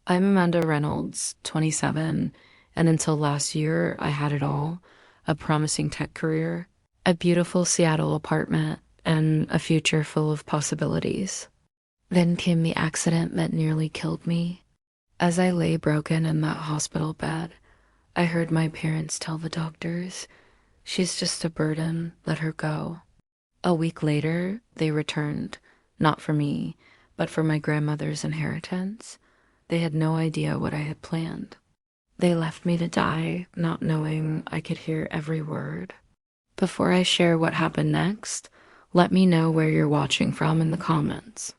I'm Amanda Reynolds, 27, and until last year, I had it all: a promising tech career, a beautiful Seattle apartment, and a future full of possibilities. Then came the accident that nearly killed me. As I lay broken in that hospital bed, I heard my parents tell the doctors, "She's just a burden, let her go." A week later, they returned, not for me, but for my grandmother's inheritance. They had no idea what I had planned. They left me to die, not knowing I could hear every word. Before I share what happened next, let me know where you're watching from in the comments.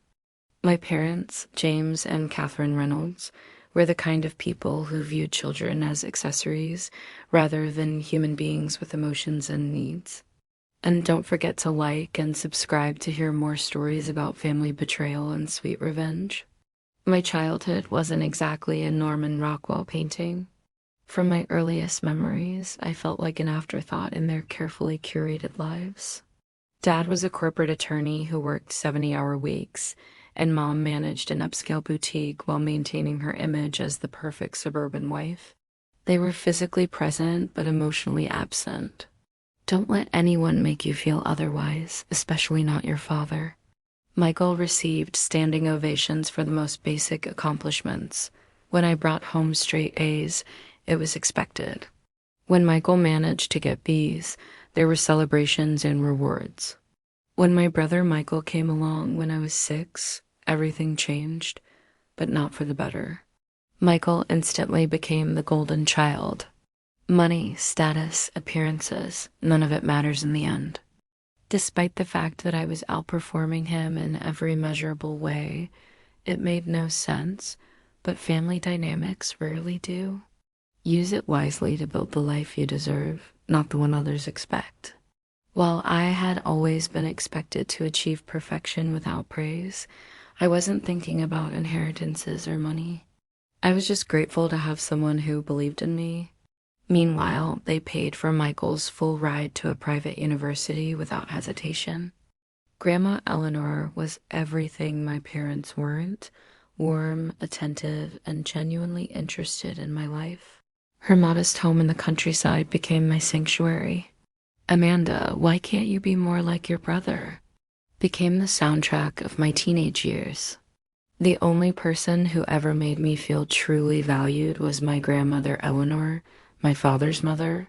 My parents, James and Catherine Reynolds, were the kind of people who viewed children as accessories rather than human beings with emotions and needs. And don't forget to like and subscribe to hear more stories about family betrayal and sweet revenge. My childhood wasn't exactly a Norman Rockwell painting. From my earliest memories, I felt like an afterthought in their carefully curated lives. Dad was a corporate attorney who worked 70-hour weeks, and Mom managed an upscale boutique while maintaining her image as the perfect suburban wife. They were physically present but emotionally absent. Don't let anyone make you feel otherwise, especially not your father. Michael received standing ovations for the most basic accomplishments. When I brought home straight A's, it was expected. When Michael managed to get B's, there were celebrations and rewards. When my brother Michael came along when I was 6, everything changed, but not for the better. Michael instantly became the golden child. Money, status, appearances, none of it matters in the end. Despite the fact that I was outperforming him in every measurable way, it made no sense, but family dynamics rarely do. Use it wisely to build the life you deserve, not the one others expect. While I had always been expected to achieve perfection without praise, I wasn't thinking about inheritances or money. I was just grateful to have someone who believed in me. Meanwhile, they paid for Michael's full ride to a private university without hesitation. Grandma Eleanor was everything my parents weren't: warm, attentive, and genuinely interested in my life. Her modest home in the countryside became my sanctuary. "Amanda, why can't you be more like your brother?" became the soundtrack of my teenage years. The only person who ever made me feel truly valued was my grandmother Eleanor, my father's mother.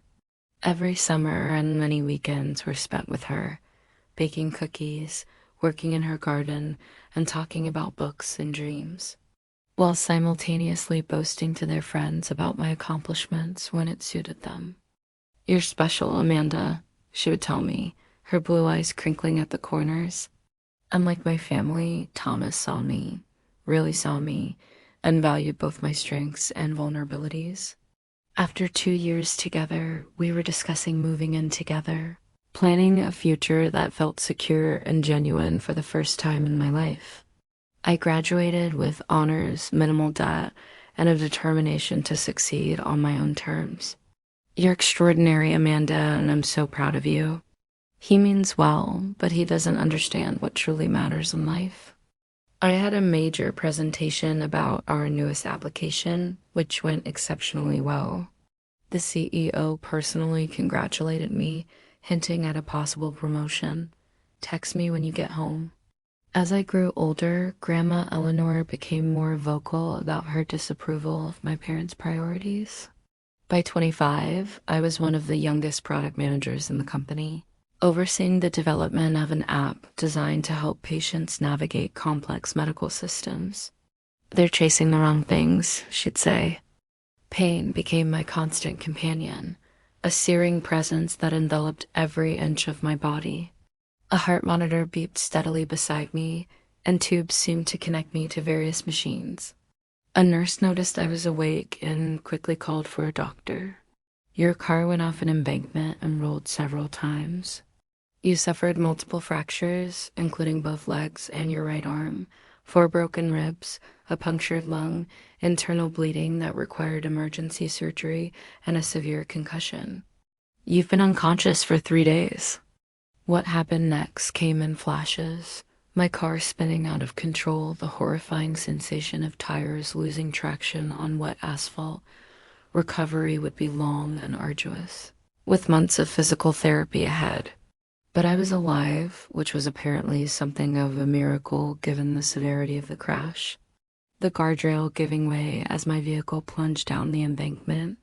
Every summer and many weekends were spent with her, baking cookies, working in her garden, and talking about books and dreams, while simultaneously boasting to their friends about my accomplishments when it suited them. "You're special, Amanda," she would tell me, her blue eyes crinkling at the corners. Unlike my family, Thomas saw me, really saw me, and valued both my strengths and vulnerabilities. After 2 years together, we were discussing moving in together, planning a future that felt secure and genuine for the first time in my life. I graduated with honors, minimal debt, and a determination to succeed on my own terms. "You're extraordinary, Amanda, and I'm so proud of you." He means well, but he doesn't understand what truly matters in life. I had a major presentation about our newest application, which went exceptionally well. The CEO personally congratulated me, hinting at a possible promotion. "Text me when you get home." As I grew older, Grandma Eleanor became more vocal about her disapproval of my parents' priorities. By 25, I was one of the youngest product managers in the company, overseeing the development of an app designed to help patients navigate complex medical systems. "They're chasing the wrong things," she'd say. Pain became my constant companion, a searing presence that enveloped every inch of my body. A heart monitor beeped steadily beside me, and tubes seemed to connect me to various machines. A nurse noticed I was awake and quickly called for a doctor. "Your car went off an embankment and rolled several times. You suffered multiple fractures, including both legs and your right arm, 4 broken ribs, a punctured lung, internal bleeding that required emergency surgery, and a severe concussion. You've been unconscious for 3 days." What happened next came in flashes. My car spinning out of control, the horrifying sensation of tires losing traction on wet asphalt. Recovery would be long and arduous, with months of physical therapy ahead. But I was alive, which was apparently something of a miracle given the severity of the crash. The guardrail giving way as my vehicle plunged down the embankment,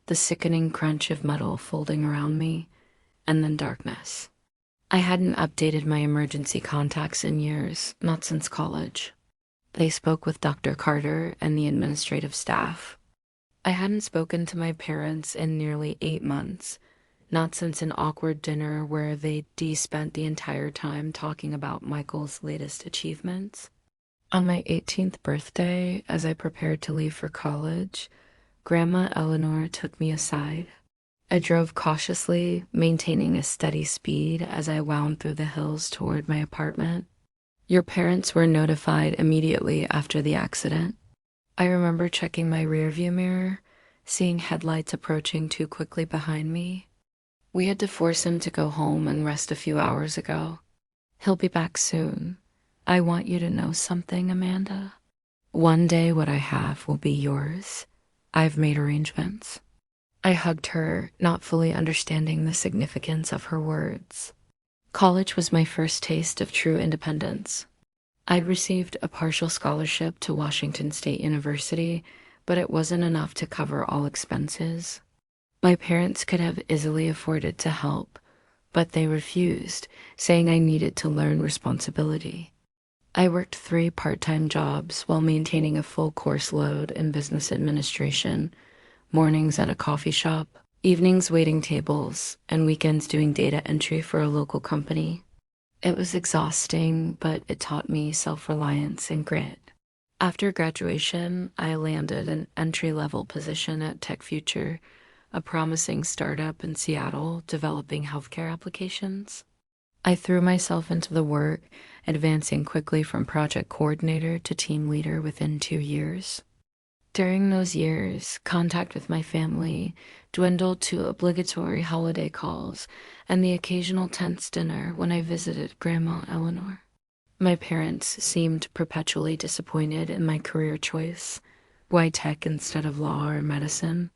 the sickening crunch of metal folding around me, and then darkness. I hadn't updated my emergency contacts in years, not since college. They spoke with Dr. Carter and the administrative staff. I hadn't spoken to my parents in nearly 8 months, not since an awkward dinner where they spent the entire time talking about Michael's latest achievements. On my 18th birthday, as I prepared to leave for college, Grandma Eleanor took me aside. I drove cautiously, maintaining a steady speed as I wound through the hills toward my apartment. Your parents were notified immediately after the accident. I remember checking my rearview mirror, seeing headlights approaching too quickly behind me. We had to force him to go home and rest a few hours ago. He'll be back soon. I want you to know something, Amanda. One day what I have will be yours. I've made arrangements. I hugged her, not fully understanding the significance of her words. College was my first taste of true independence. I'd received a partial scholarship to Washington State University, but it wasn't enough to cover all expenses. My parents could have easily afforded to help, but they refused, saying I needed to learn responsibility. I worked 3 part-time jobs while maintaining a full course load in business administration, mornings at a coffee shop, evenings waiting tables, and weekends doing data entry for a local company. It was exhausting, but it taught me self-reliance and grit. After graduation, I landed an entry-level position at Tech Future, a promising startup in Seattle developing healthcare applications. I threw myself into the work, advancing quickly from project coordinator to team leader within 2 years. During those years, contact with my family dwindled to obligatory holiday calls and the occasional tense dinner when I visited Grandma Eleanor. My parents seemed perpetually disappointed in my career choice. Why tech instead of law or medicine?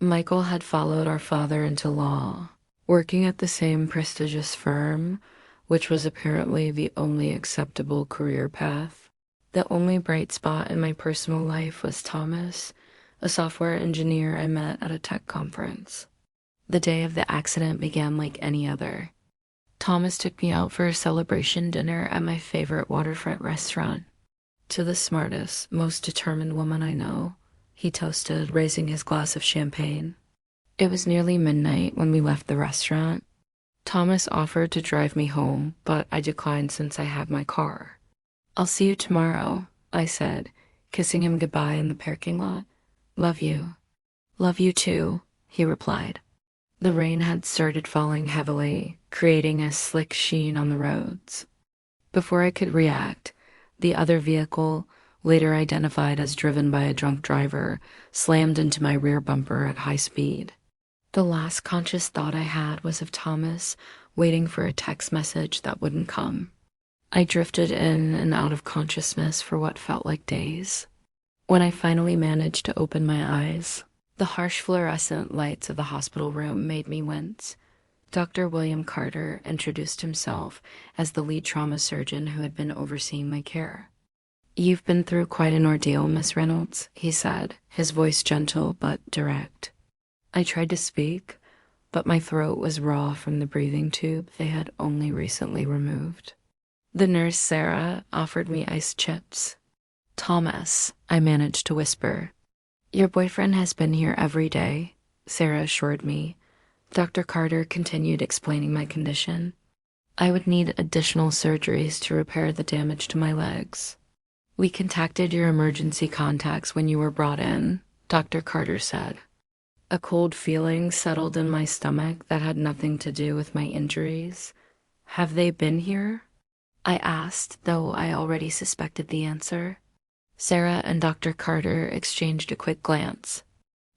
Michael had followed our father into law, working at the same prestigious firm, which was apparently the only acceptable career path. The only bright spot in my personal life was Thomas, a software engineer I met at a tech conference. The day of the accident began like any other. Thomas took me out for a celebration dinner at my favorite waterfront restaurant. To the smartest, most determined woman I know, he toasted, raising his glass of champagne. It was nearly midnight when we left the restaurant. Thomas offered to drive me home, but I declined since I had my car. "I'll see you tomorrow," I said, kissing him goodbye in the parking lot. "Love you." "Love you too," he replied. The rain had started falling heavily, creating a slick sheen on the roads. Before I could react, the other vehicle, later identified as driven by a drunk driver, slammed into my rear bumper at high speed. The last conscious thought I had was of Thomas waiting for a text message that wouldn't come. I drifted in and out of consciousness for what felt like days. When I finally managed to open my eyes, the harsh fluorescent lights of the hospital room made me wince. Dr. William Carter introduced himself as the lead trauma surgeon who had been overseeing my care. "You've been through quite an ordeal, Miss Reynolds," he said, his voice gentle but direct. I tried to speak, but my throat was raw from the breathing tube they had only recently removed. The nurse, Sarah, offered me iced chips. "Thomas," I managed to whisper. "Your boyfriend has been here every day," Sarah assured me. Dr. Carter continued explaining my condition. I would need additional surgeries to repair the damage to my legs. "We contacted your emergency contacts when you were brought in," Dr. Carter said. A cold feeling settled in my stomach that had nothing to do with my injuries. "Have they been here?" I asked, though I already suspected the answer. Sarah and Dr. Carter exchanged a quick glance.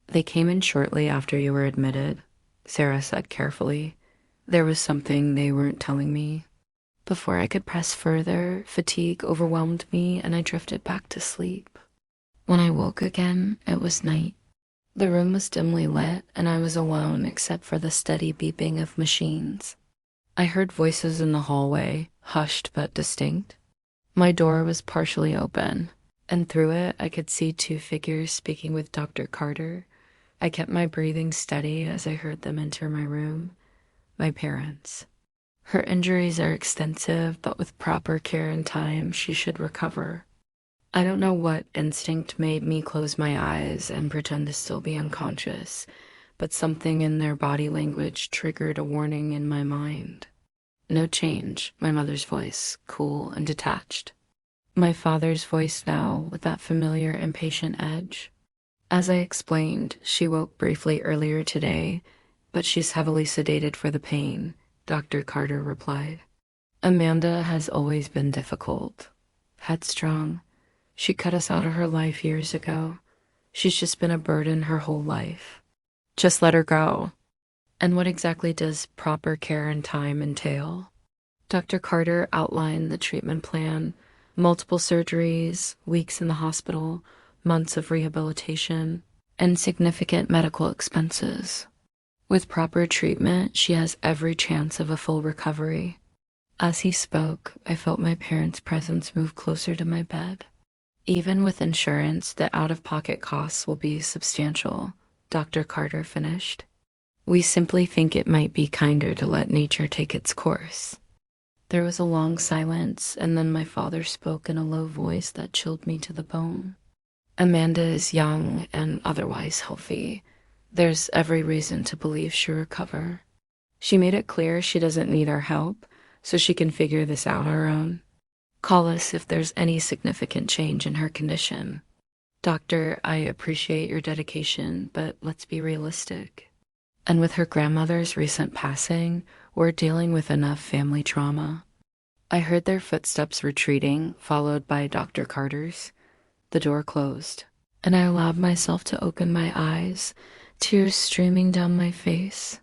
"They came in shortly after you were admitted," Sarah said carefully. "There was something they weren't telling me." Before I could press further, fatigue overwhelmed me and I drifted back to sleep. When I woke again, it was night. The room was dimly lit and I was alone except for the steady beeping of machines. I heard voices in the hallway, hushed but distinct. My door was partially open, and through it I could see two figures speaking with Dr. Carter. I kept my breathing steady as I heard them enter my room. My parents. Her injuries are extensive, but with proper care and time, she should recover. I don't know what instinct made me close my eyes and pretend to still be unconscious, but something in their body language triggered a warning in my mind. No change, my mother's voice, cool and detached. My father's voice now, with that familiar impatient edge. As I explained, she woke briefly earlier today, but she's heavily sedated for the pain, Dr. Carter replied. Amanda has always been difficult. Headstrong. She cut us out of her life years ago. She's just been a burden her whole life. Just let her go. And what exactly does proper care and time entail? Dr. Carter outlined the treatment plan, multiple surgeries, weeks in the hospital, months of rehabilitation, and significant medical expenses. With proper treatment, she has every chance of a full recovery. As he spoke, I felt my parents' presence move closer to my bed. Even with insurance, the out-of-pocket costs will be substantial, Dr. Carter finished. We simply think it might be kinder to let nature take its course. There was a long silence, and then my father spoke in a low voice that chilled me to the bone. Amanda is young and otherwise healthy. There's every reason to believe she'll recover. She made it clear she doesn't need our help, so she can figure this out on her own. Call us if there's any significant change in her condition. Doctor, I appreciate your dedication, but let's be realistic. And with her grandmother's recent passing, we're dealing with enough family trauma. I heard their footsteps retreating, followed by Dr. Carter's. The door closed, and I allowed myself to open my eyes, tears streaming down my face.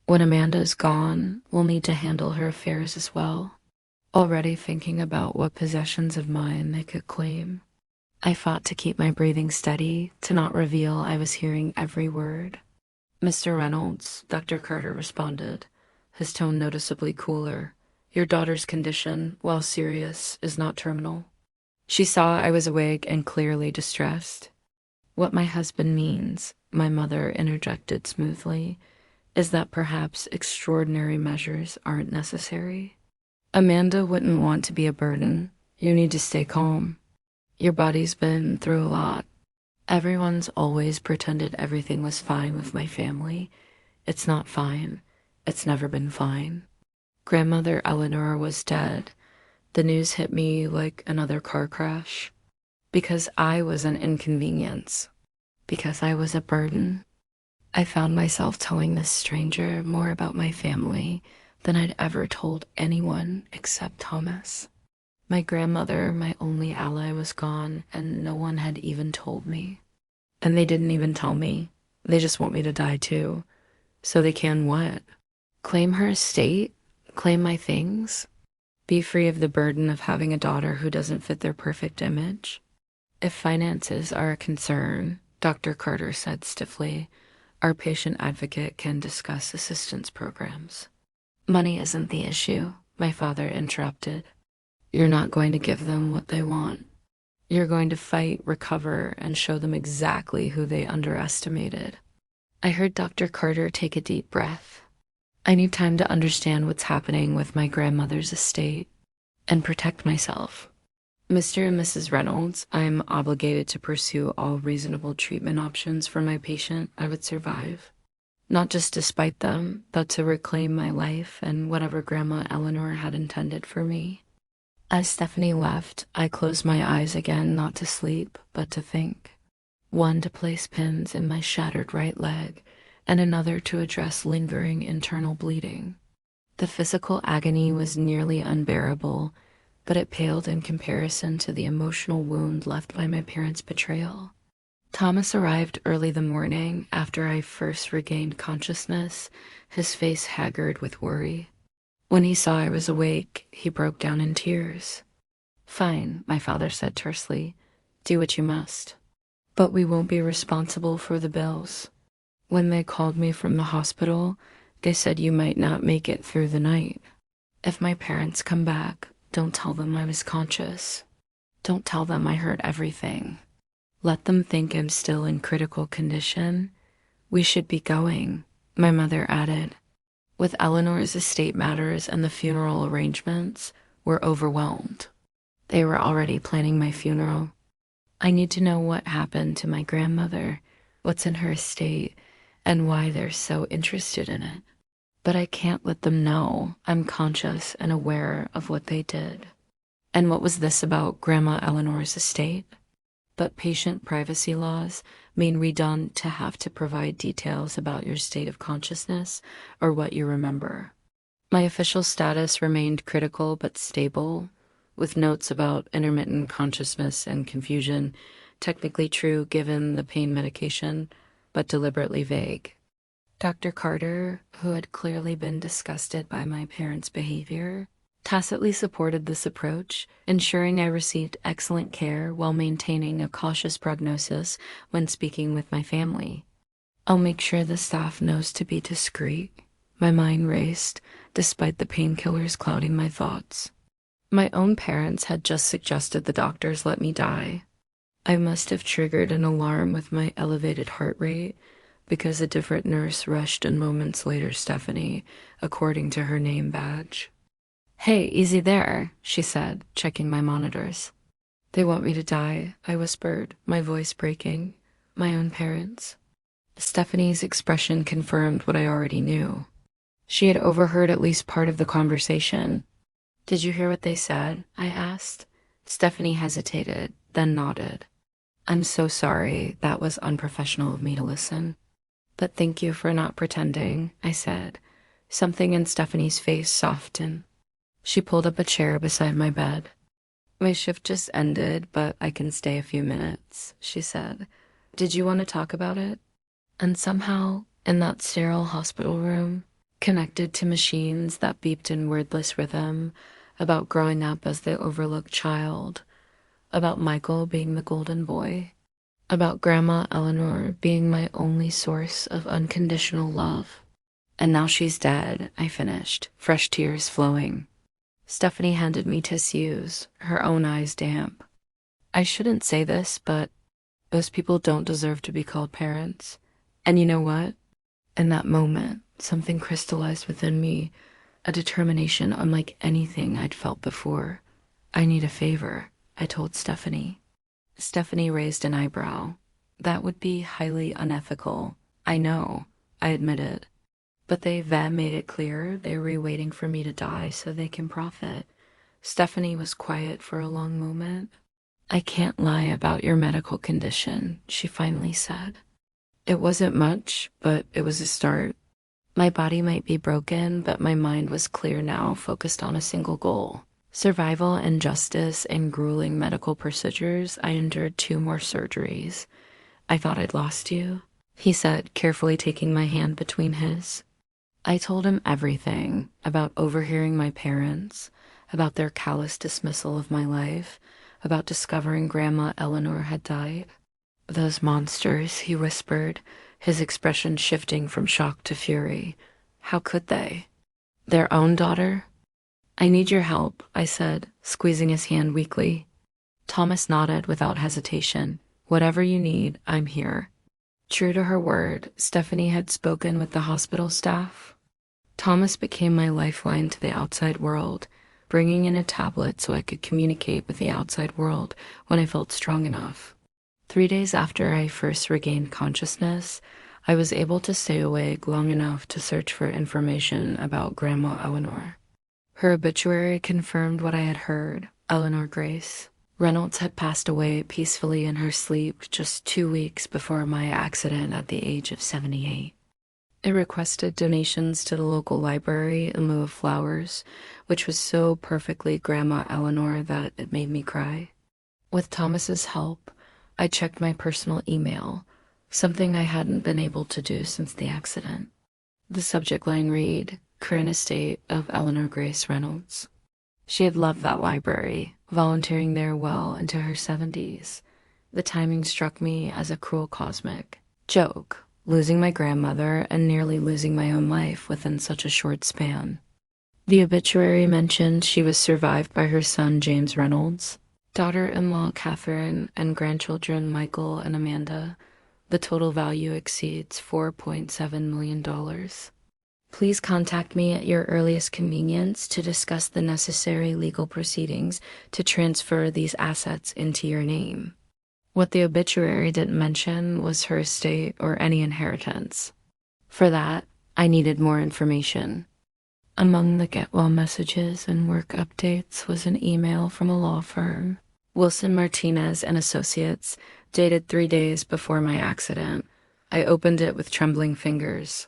When Amanda is gone, we'll need to handle her affairs as well. Already thinking about what possessions of mine they could claim. I fought to keep my breathing steady, to not reveal I was hearing every word. Mr. Reynolds, Dr. Carter responded, his tone noticeably cooler. Your daughter's condition, while serious, is not terminal. She saw I was awake and clearly distressed. What my husband means, my mother interjected smoothly, is that perhaps extraordinary measures aren't necessary. Amanda wouldn't want to be a burden. You need to stay calm. Your body's been through a lot. Everyone's always pretended everything was fine with my family. It's not fine. It's never been fine. Grandmother Eleanor was dead. The news hit me like another car crash. Because I was an inconvenience. Because I was a burden. I found myself telling this stranger more about my family than I'd ever told anyone except Thomas. My grandmother, my only ally, was gone, and no one had even told me. And they didn't even tell me. They just want me to die too. So they can what? Claim her estate? Claim my things? Be free of the burden of having a daughter who doesn't fit their perfect image? If finances are a concern, Dr. Carter said stiffly, our patient advocate can discuss assistance programs. Money isn't the issue, my father interrupted. You're not going to give them what they want. You're going to fight, recover, and show them exactly who they underestimated. I heard Dr. Carter take a deep breath. I need time to understand what's happening with my grandmother's estate and protect myself. Mr. and Mrs. Reynolds, I'm obligated to pursue all reasonable treatment options for my patient I would survive. Not just despite them, but to reclaim my life and whatever Grandma Eleanor had intended for me. As Stephanie left, I closed my eyes again, not to sleep, but to think. One to place pins in my shattered right leg, and another to address lingering internal bleeding. The physical agony was nearly unbearable, but it paled in comparison to the emotional wound left by my parents' betrayal. Thomas arrived early the morning after I first regained consciousness, his face haggard with worry. When he saw I was awake, he broke down in tears. "Fine," my father said tersely. "Do what you must. But we won't be responsible for the bills. When they called me from the hospital, they said you might not make it through the night. If my parents come back, don't tell them I was conscious. Don't tell them I heard everything. Let them think I'm still in critical condition. We should be going," my mother added. With Eleanor's estate matters and the funeral arrangements, we're overwhelmed. They were already planning my funeral. I need to know what happened to my grandmother, what's in her estate, and why they're so interested in it. But I can't let them know I'm conscious and aware of what they did. And what was this about Grandma Eleanor's estate? But patient privacy laws mean we don't have to provide details about your state of consciousness or what you remember. My official status remained critical but stable, with notes about intermittent consciousness and confusion, technically true given the pain medication, but deliberately vague. Dr. Carter, who had clearly been disgusted by my parents' behavior, tacitly supported this approach, ensuring I received excellent care while maintaining a cautious prognosis when speaking with my family. "I'll make sure the staff knows to be discreet." My mind raced, despite the painkillers clouding my thoughts. My own parents had just suggested the doctors let me die. I must have triggered an alarm with my elevated heart rate, because a different nurse rushed in moments later Stephanie, according to her name badge. "Hey, easy there," she said, checking my monitors. "They want me to die," I whispered, my voice breaking. "My own parents." Stephanie's expression confirmed what I already knew. She had overheard at least part of the conversation. "Did you hear what they said?" I asked. Stephanie hesitated, then nodded. "I'm so sorry. That was unprofessional of me to listen. But thank you for not pretending," I said. Something in Stephanie's face softened. She pulled up a chair beside my bed. "My shift just ended, but I can stay a few minutes," she said. "Did you want to talk about it?" And somehow, in that sterile hospital room, connected to machines that beeped in wordless rhythm, about growing up as the overlooked child, about Michael being the golden boy, about Grandma Eleanor being my only source of unconditional love. "And now she's dead," I finished, fresh tears flowing. Stephanie handed me tissues, her own eyes damp. "I shouldn't say this, but those people don't deserve to be called parents. And you know what? In that moment, something crystallized within me, a determination unlike anything I'd felt before. "I need a favor," I told Stephanie. Stephanie raised an eyebrow. "That would be highly unethical." "I know," I admitted. "But they've made it clear they were waiting for me to die so they can profit." Stephanie was quiet for a long moment. "I can't lie about your medical condition," she finally said. It wasn't much, but it was a start. My body might be broken, but my mind was clear now, focused on a single goal. Survival and justice in grueling medical procedures. I endured 2 more surgeries. "I thought I'd lost you," he said, carefully taking my hand between his. I told him everything about overhearing my parents, about their callous dismissal of my life, about discovering Grandma Eleanor had died. "Those monsters," he whispered, his expression shifting from shock to fury. "How could they? Their own daughter?" "I need your help," I said, squeezing his hand weakly. Thomas nodded without hesitation. "Whatever you need, I'm here." True to her word, Stephanie had spoken with the hospital staff. Thomas became my lifeline to the outside world, bringing in a tablet so I could communicate with the outside world when I felt strong enough. 3 days after I first regained consciousness, I was able to stay awake long enough to search for information about Grandma Eleanor. Her obituary confirmed what I had heard. Eleanor Grace Reynolds had passed away peacefully in her sleep just 2 weeks before my accident at the age of 78. It requested donations to the local library in lieu of flowers, which was so perfectly Grandma Eleanor that it made me cry. With Thomas's help, I checked my personal email, something I hadn't been able to do since the accident. The subject line read, current estate of Eleanor Grace Reynolds. She had loved that library, volunteering there well into her 70s. The timing struck me as a cruel cosmic joke, losing my grandmother and nearly losing my own life within such a short span. The obituary mentioned she was survived by her son James Reynolds, daughter-in-law Catherine, and grandchildren Michael and Amanda. The total value exceeds $4.7 million. Please contact me at your earliest convenience to discuss the necessary legal proceedings to transfer these assets into your name. What the obituary didn't mention was her estate or any inheritance. For that, I needed more information. Among the get well messages and work updates was an email from a law firm, Wilson Martinez and Associates, dated 3 days before my accident. I opened it with trembling fingers.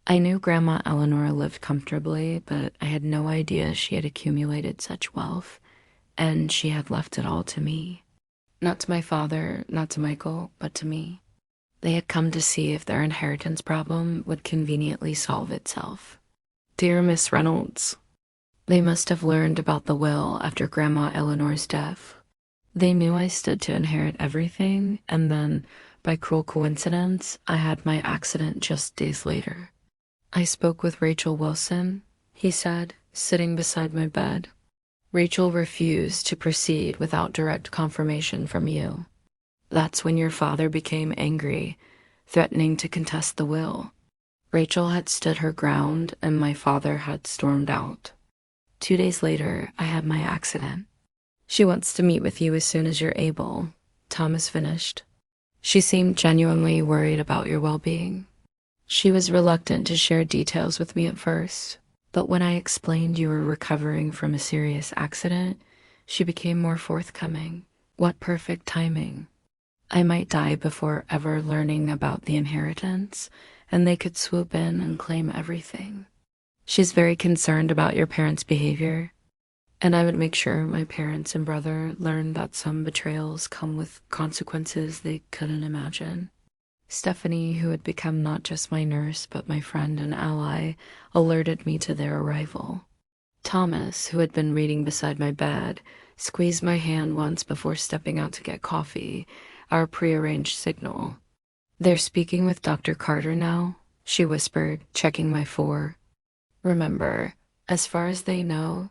I knew Grandma Eleanor lived comfortably, but I had no idea she had accumulated such wealth, and she had left it all to me. Not to my father, not to Michael, but to me. They had come to see if their inheritance problem would conveniently solve itself. Dear Miss Reynolds, they must have learned about the will after Grandma Eleanor's death. They knew I stood to inherit everything, and then, by cruel coincidence, I had my accident just days later. I spoke with Rachel Wilson, he said, sitting beside my bed. Rachel refused to proceed without direct confirmation from you. That's when your father became angry, threatening to contest the will. Rachel had stood her ground, and my father had stormed out. 2 days later, I had my accident. She wants to meet with you as soon as you're able. Thomas finished. She seemed genuinely worried about your well-being. She was reluctant to share details with me at first, but when I explained you were recovering from a serious accident, she became more forthcoming. What perfect timing. I might die before ever learning about the inheritance, and they could swoop in and claim everything. She's very concerned about your parents' behavior, and I would make sure my parents and brother learned that some betrayals come with consequences they couldn't imagine. Stephanie, who had become not just my nurse but my friend and ally, alerted me to their arrival. Thomas, who had been reading beside my bed, squeezed my hand once before stepping out to get coffee, our prearranged signal. They're speaking with Dr. Carter now, she whispered, checking my 4. Remember, as far as they know,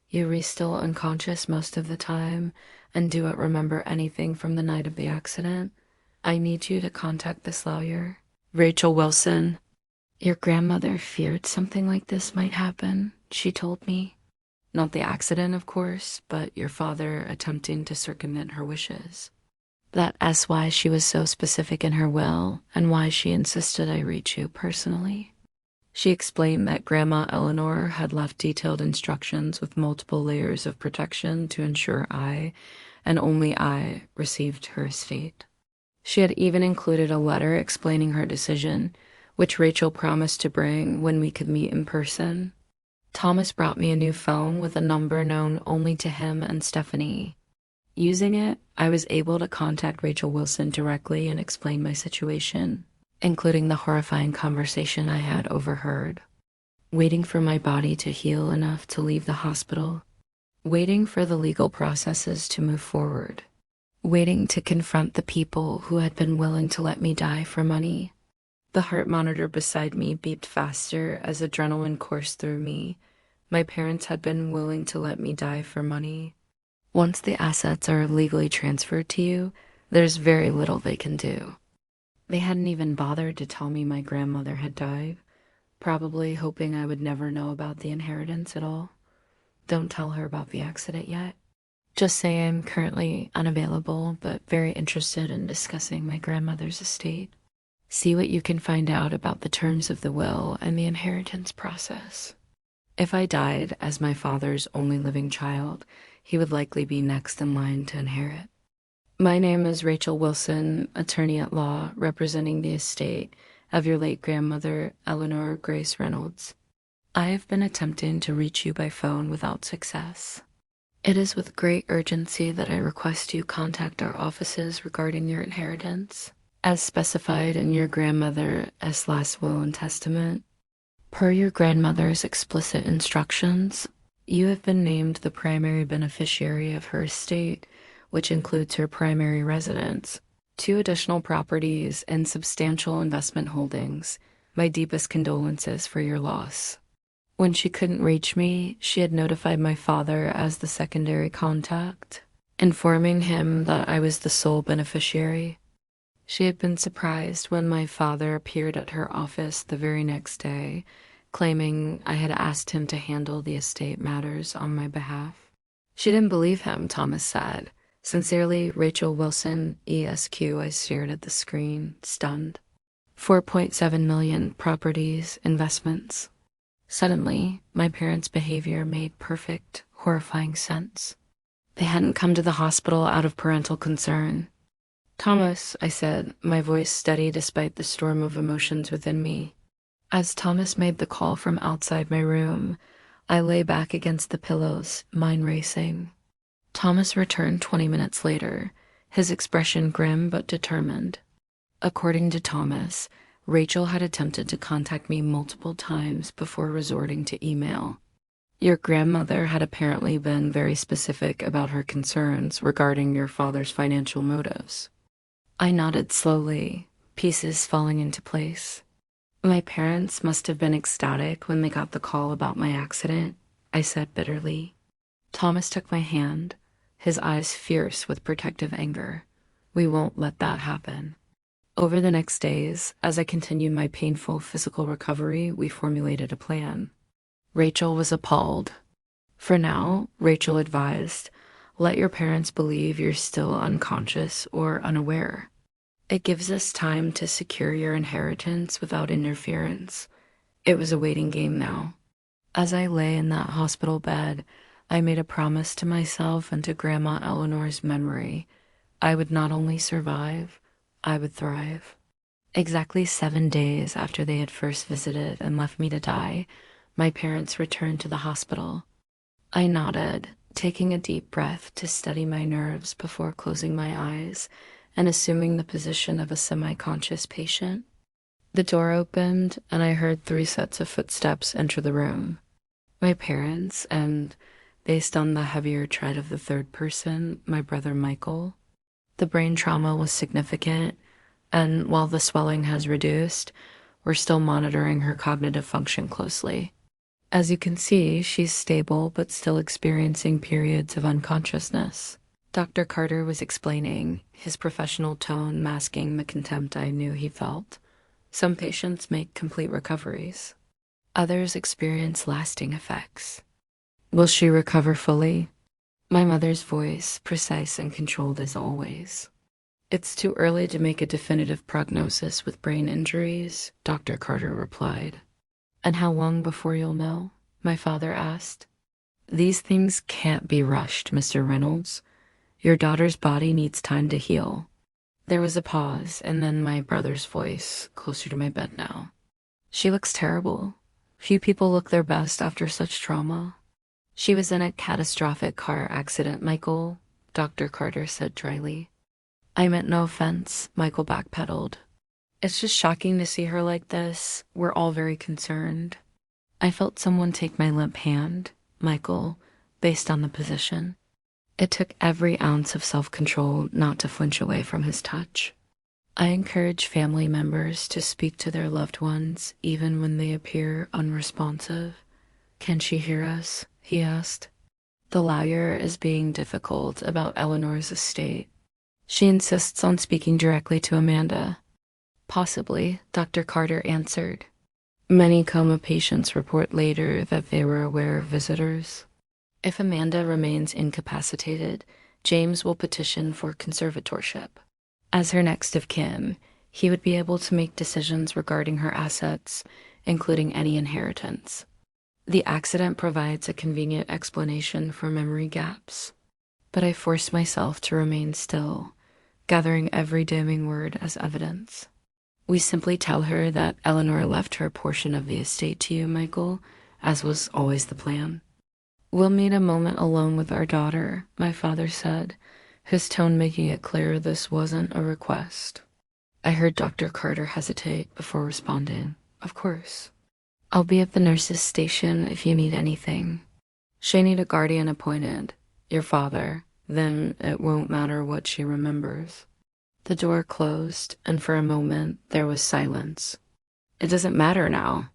Yuri's still unconscious most of the time and don't remember anything from the night of the accident. I need you to contact this lawyer, Rachel Wilson. Your grandmother feared something like this might happen, she told me. Not the accident, of course, but your father attempting to circumvent her wishes. That's why she was so specific in her will and why she insisted I reach you personally. She explained that Grandma Eleanor had left detailed instructions with multiple layers of protection to ensure I, and only I, received her estate. She had even included a letter explaining her decision, which Rachel promised to bring when we could meet in person. Thomas brought me a new phone with a number known only to him and Stephanie. Using it, I was able to contact Rachel Wilson directly and explain my situation, including the horrifying conversation I had overheard. Waiting for my body to heal enough to leave the hospital. Waiting for the legal processes to move forward. Waiting to confront the people who had been willing to let me die for money. The heart monitor beside me beeped faster as adrenaline coursed through me. My parents had been willing to let me die for money. Once the assets are legally transferred to you, there's very little they can do. They hadn't even bothered to tell me my grandmother had died, probably hoping I would never know about the inheritance at all. Don't tell her about the accident yet. Just say I'm currently unavailable, but very interested in discussing my grandmother's estate. See what you can find out about the terms of the will and the inheritance process. If I died as my father's only living child, he would likely be next in line to inherit. My name is Rachel Wilson, attorney at law, representing the estate of your late grandmother, Eleanor Grace Reynolds. I have been attempting to reach you by phone without success. It is with great urgency that I request you contact our offices regarding your inheritance, as specified in your grandmother's last will and testament. Per your grandmother's explicit instructions, you have been named the primary beneficiary of her estate, which includes her primary residence, two additional properties, and substantial investment holdings. My deepest condolences for your loss. When she couldn't reach me, she had notified my father as the secondary contact, informing him that I was the sole beneficiary. She had been surprised when my father appeared at her office the very next day, claiming I had asked him to handle the estate matters on my behalf. She didn't believe him, Thomas said. Sincerely, Rachel Wilson, ESQ. I stared at the screen, stunned. 4.7 million properties, investments. Suddenly, my parents' behavior made perfect, horrifying sense. They hadn't come to the hospital out of parental concern. Thomas, I said, my voice steady despite the storm of emotions within me. As Thomas made the call from outside my room, I lay back against the pillows, mind racing. Thomas returned 20 minutes later, his expression grim but determined. According to Thomas, Rachel had attempted to contact me multiple times before resorting to email. Your grandmother had apparently been very specific about her concerns regarding your father's financial motives. I nodded slowly, pieces falling into place. My parents must have been ecstatic when they got the call about my accident, I said bitterly. Thomas took my hand, his eyes fierce with protective anger. We won't let that happen. Over the next days, as I continued my painful physical recovery, we formulated a plan. Rachel was appalled. For now, Rachel advised, let your parents believe you're still unconscious or unaware. It gives us time to secure your inheritance without interference. It was a waiting game now. As I lay in that hospital bed, I made a promise to myself and to Grandma Eleanor's memory. I would not only survive, I would thrive. Exactly 7 days after they had first visited and left me to die, my parents returned to the hospital. I nodded, taking a deep breath to steady my nerves before closing my eyes and assuming the position of a semi-conscious patient. The door opened, and I heard 3 sets of footsteps enter the room. My parents, and, based on the heavier tread of the third person, my brother Michael. The brain trauma was significant, and while the swelling has reduced, we're still monitoring her cognitive function closely. As you can see, she's stable but still experiencing periods of unconsciousness. Dr. Carter was explaining, his professional tone masking the contempt I knew he felt. Some patients make complete recoveries. Others experience lasting effects. Will she recover fully? My mother's voice, precise and controlled as always. It's too early to make a definitive prognosis with brain injuries, Dr. Carter replied. And how long before you'll know? My father asked. These things can't be rushed, Mr. Reynolds. Your daughter's body needs time to heal. There was a pause, and then my brother's voice, closer to my bed now. She looks terrible. Few people look their best after such trauma. She was in a catastrophic car accident, Michael, Dr. Carter said dryly. I meant no offense, Michael backpedaled. It's just shocking to see her like this. We're all very concerned. I felt someone take my limp hand, Michael, based on the position. It took every ounce of self-control not to flinch away from his touch. I encourage family members to speak to their loved ones even when they appear unresponsive. Can she hear us? He asked. The lawyer is being difficult about Eleanor's estate. She insists on speaking directly to Amanda. Possibly, Dr. Carter answered. Many coma patients report later that they were aware of visitors. If Amanda remains incapacitated, James will petition for conservatorship. As her next of kin, he would be able to make decisions regarding her assets, including any inheritance. The accident provides a convenient explanation for memory gaps. But I forced myself to remain still, gathering every damning word as evidence. We simply tell her that Eleanor left her portion of the estate to you, Michael, as was always the plan. We'll need a moment alone with our daughter, my father said, his tone making it clear this wasn't a request. I heard Dr. Carter hesitate before responding. Of course. I'll be at the nurse's station if you need anything. She need a guardian appointed, your father, then it won't matter what she remembers. The door closed, and for a moment there was silence. It doesn't matter now.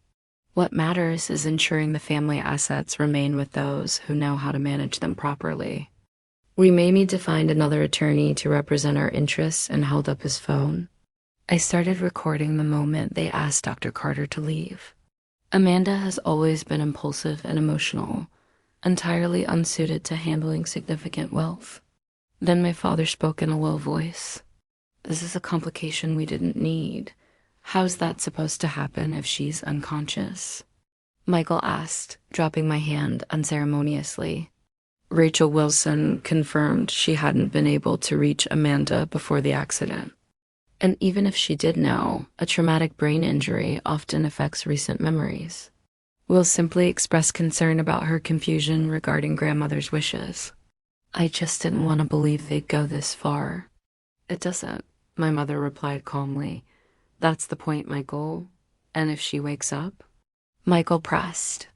What matters is ensuring the family assets remain with those who know how to manage them properly. We may need to find another attorney to represent our interests, and held up his phone. I started recording the moment they asked Dr. Carter to leave. Amanda has always been impulsive and emotional, entirely unsuited to handling significant wealth. Then my father spoke in a low voice. This is a complication we didn't need. How's that supposed to happen if she's unconscious? Michael asked, dropping my hand unceremoniously. Rachel Wilson confirmed she hadn't been able to reach Amanda before the accident. And even if she did know, a traumatic brain injury often affects recent memories. Will simply express concern about her confusion regarding grandmother's wishes. I just didn't want to believe they'd go this far. It doesn't, my mother replied calmly. That's the point, Michael. And if she wakes up? Michael pressed.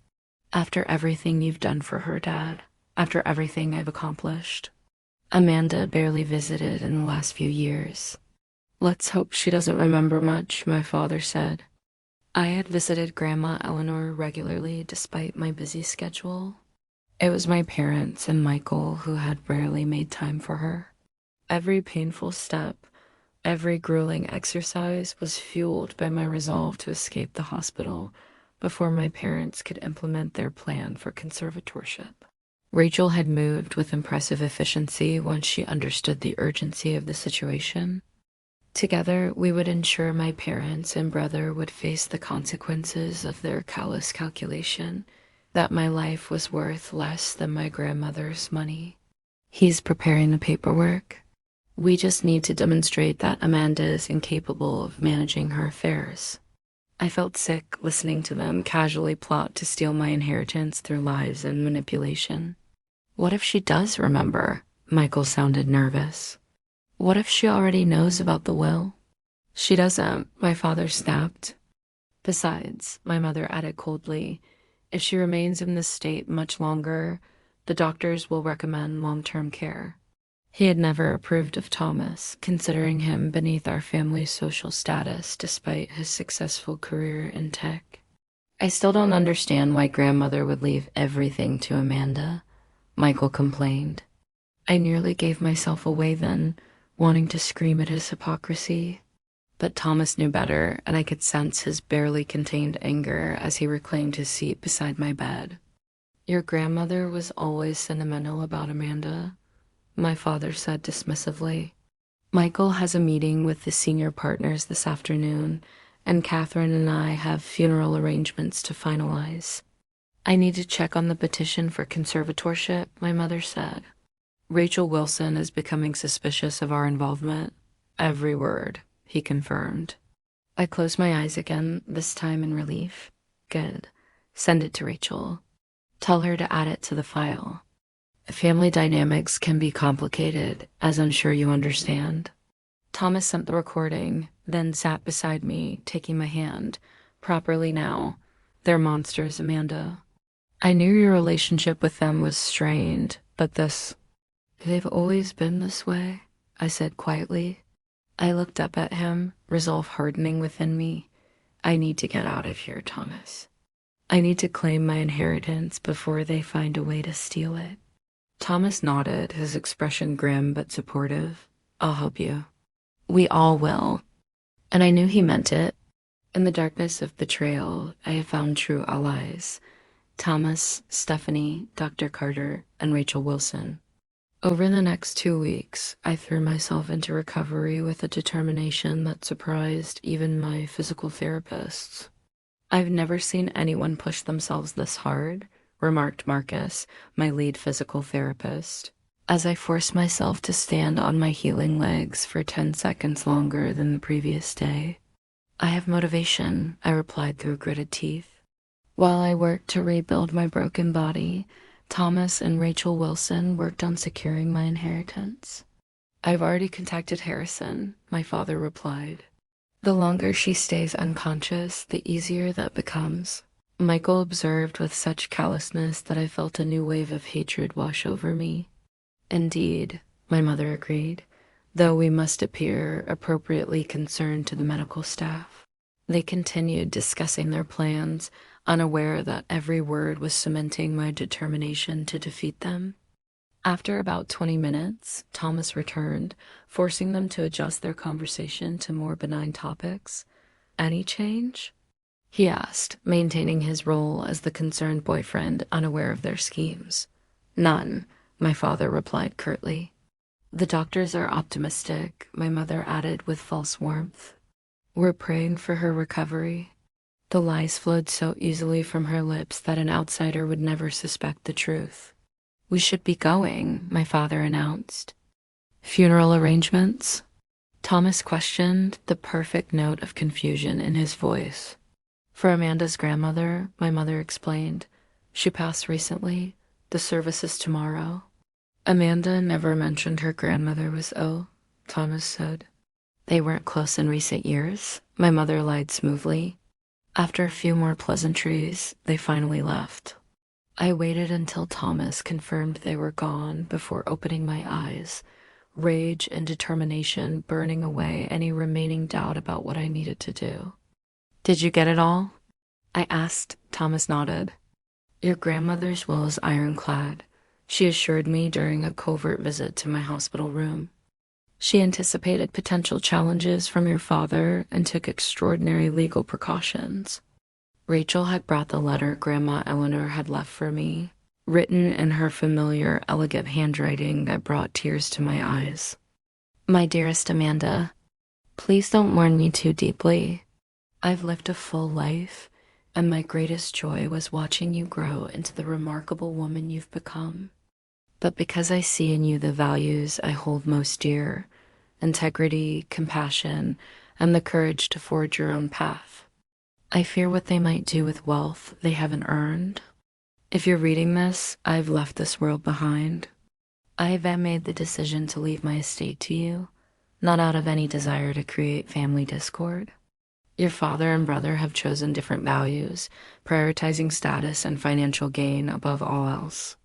After everything you've done for her, Dad, after everything I've accomplished. Amanda barely visited in the last few years. Let's hope she doesn't remember much, my father said. I had visited Grandma Eleanor regularly despite my busy schedule. It was my parents and Michael who had rarely made time for her. Every painful step, every grueling exercise was fueled by my resolve to escape the hospital before my parents could implement their plan for conservatorship. Rachel had moved with impressive efficiency once she understood the urgency of the situation. Together, we would ensure my parents and brother would face the consequences of their callous calculation that my life was worth less than my grandmother's money. He's preparing the paperwork. We just need to demonstrate that Amanda is incapable of managing her affairs. I felt sick listening to them casually plot to steal my inheritance through lies and manipulation. What if she does remember? Michael sounded nervous. What if she already knows about the will? She doesn't, my father snapped. Besides, my mother added coldly, if she remains in this state much longer, the doctors will recommend long-term care. He had never approved of Thomas, considering him beneath our family's social status despite his successful career in tech. I still don't understand why grandmother would leave everything to Amanda, Michael complained. I nearly gave myself away then, wanting to scream at his hypocrisy. But Thomas knew better, and I could sense his barely contained anger as he reclaimed his seat beside my bed. Your grandmother was always sentimental about Amanda, my father said dismissively. Michael has a meeting with the senior partners this afternoon, and Catherine and I have funeral arrangements to finalize. I need to check on the petition for conservatorship, my mother said. Rachel Wilson is becoming suspicious of our involvement. Every word, he confirmed. I closed my eyes again, this time in relief. Good. Send it to Rachel. Tell her to add it to the file. Family dynamics can be complicated, as I'm sure you understand. Thomas sent the recording, then sat beside me, taking my hand. Properly now. They're monsters, Amanda. I knew your relationship with them was strained, but this... They've always been this way, I said quietly. I looked up at him, resolve hardening within me. I need to get out of here, Thomas. I need to claim my inheritance before they find a way to steal it. Thomas nodded, his expression grim but supportive. I'll help you. We all will. And I knew he meant it. In the darkness of betrayal, I have found true allies. Thomas, Stephanie, Dr. Carter, and Rachel Wilson. Over the next 2 weeks, I threw myself into recovery with a determination that surprised even my physical therapists. I've never seen anyone push themselves this hard, remarked Marcus, my lead physical therapist, as I forced myself to stand on my healing legs for 10 seconds longer than the previous day. I have motivation, I replied through gritted teeth. While I worked to rebuild my broken body, Thomas and Rachel Wilson worked on securing my inheritance. I've already contacted Harrison, my father replied. The longer she stays unconscious, the easier that becomes. Michael observed with such callousness that I felt a new wave of hatred wash over me. Indeed, my mother agreed, though we must appear appropriately concerned to the medical staff. They continued discussing their plans, unaware that every word was cementing my determination to defeat them. After about 20 minutes, Thomas returned, forcing them to adjust their conversation to more benign topics. "Any change?" he asked, maintaining his role as the concerned boyfriend, unaware of their schemes. "None," my father replied curtly. "The doctors are optimistic," my mother added with false warmth. "We're praying for her recovery." The lies flowed so easily from her lips that an outsider would never suspect the truth. "We should be going," my father announced. "Funeral arrangements?" Thomas questioned, the perfect note of confusion in his voice. "For Amanda's grandmother," my mother explained. "She passed recently. The service is tomorrow." "Amanda never mentioned her grandmother was ill," Thomas said. "They weren't close in recent years," my mother lied smoothly. After a few more pleasantries, they finally left. I waited until Thomas confirmed they were gone before opening my eyes, rage and determination burning away any remaining doubt about what I needed to do. "Did you get it all?" I asked. Thomas nodded. "Your grandmother's will is ironclad," she assured me during a covert visit to my hospital room. "She anticipated potential challenges from your father and took extraordinary legal precautions." Rachel had brought the letter Grandma Eleanor had left for me, written in her familiar, elegant handwriting that brought tears to my eyes. "My dearest Amanda, please don't mourn me too deeply. I've lived a full life, and my greatest joy was watching you grow into the remarkable woman you've become. But because I see in you the values I hold most dear, integrity, compassion, and the courage to forge your own path, I fear what they might do with wealth they haven't earned. If you're reading this, I've left this world behind. I've made the decision to leave my estate to you, not out of any desire to create family discord. Your father and brother have chosen different values, prioritizing status and financial gain above all else.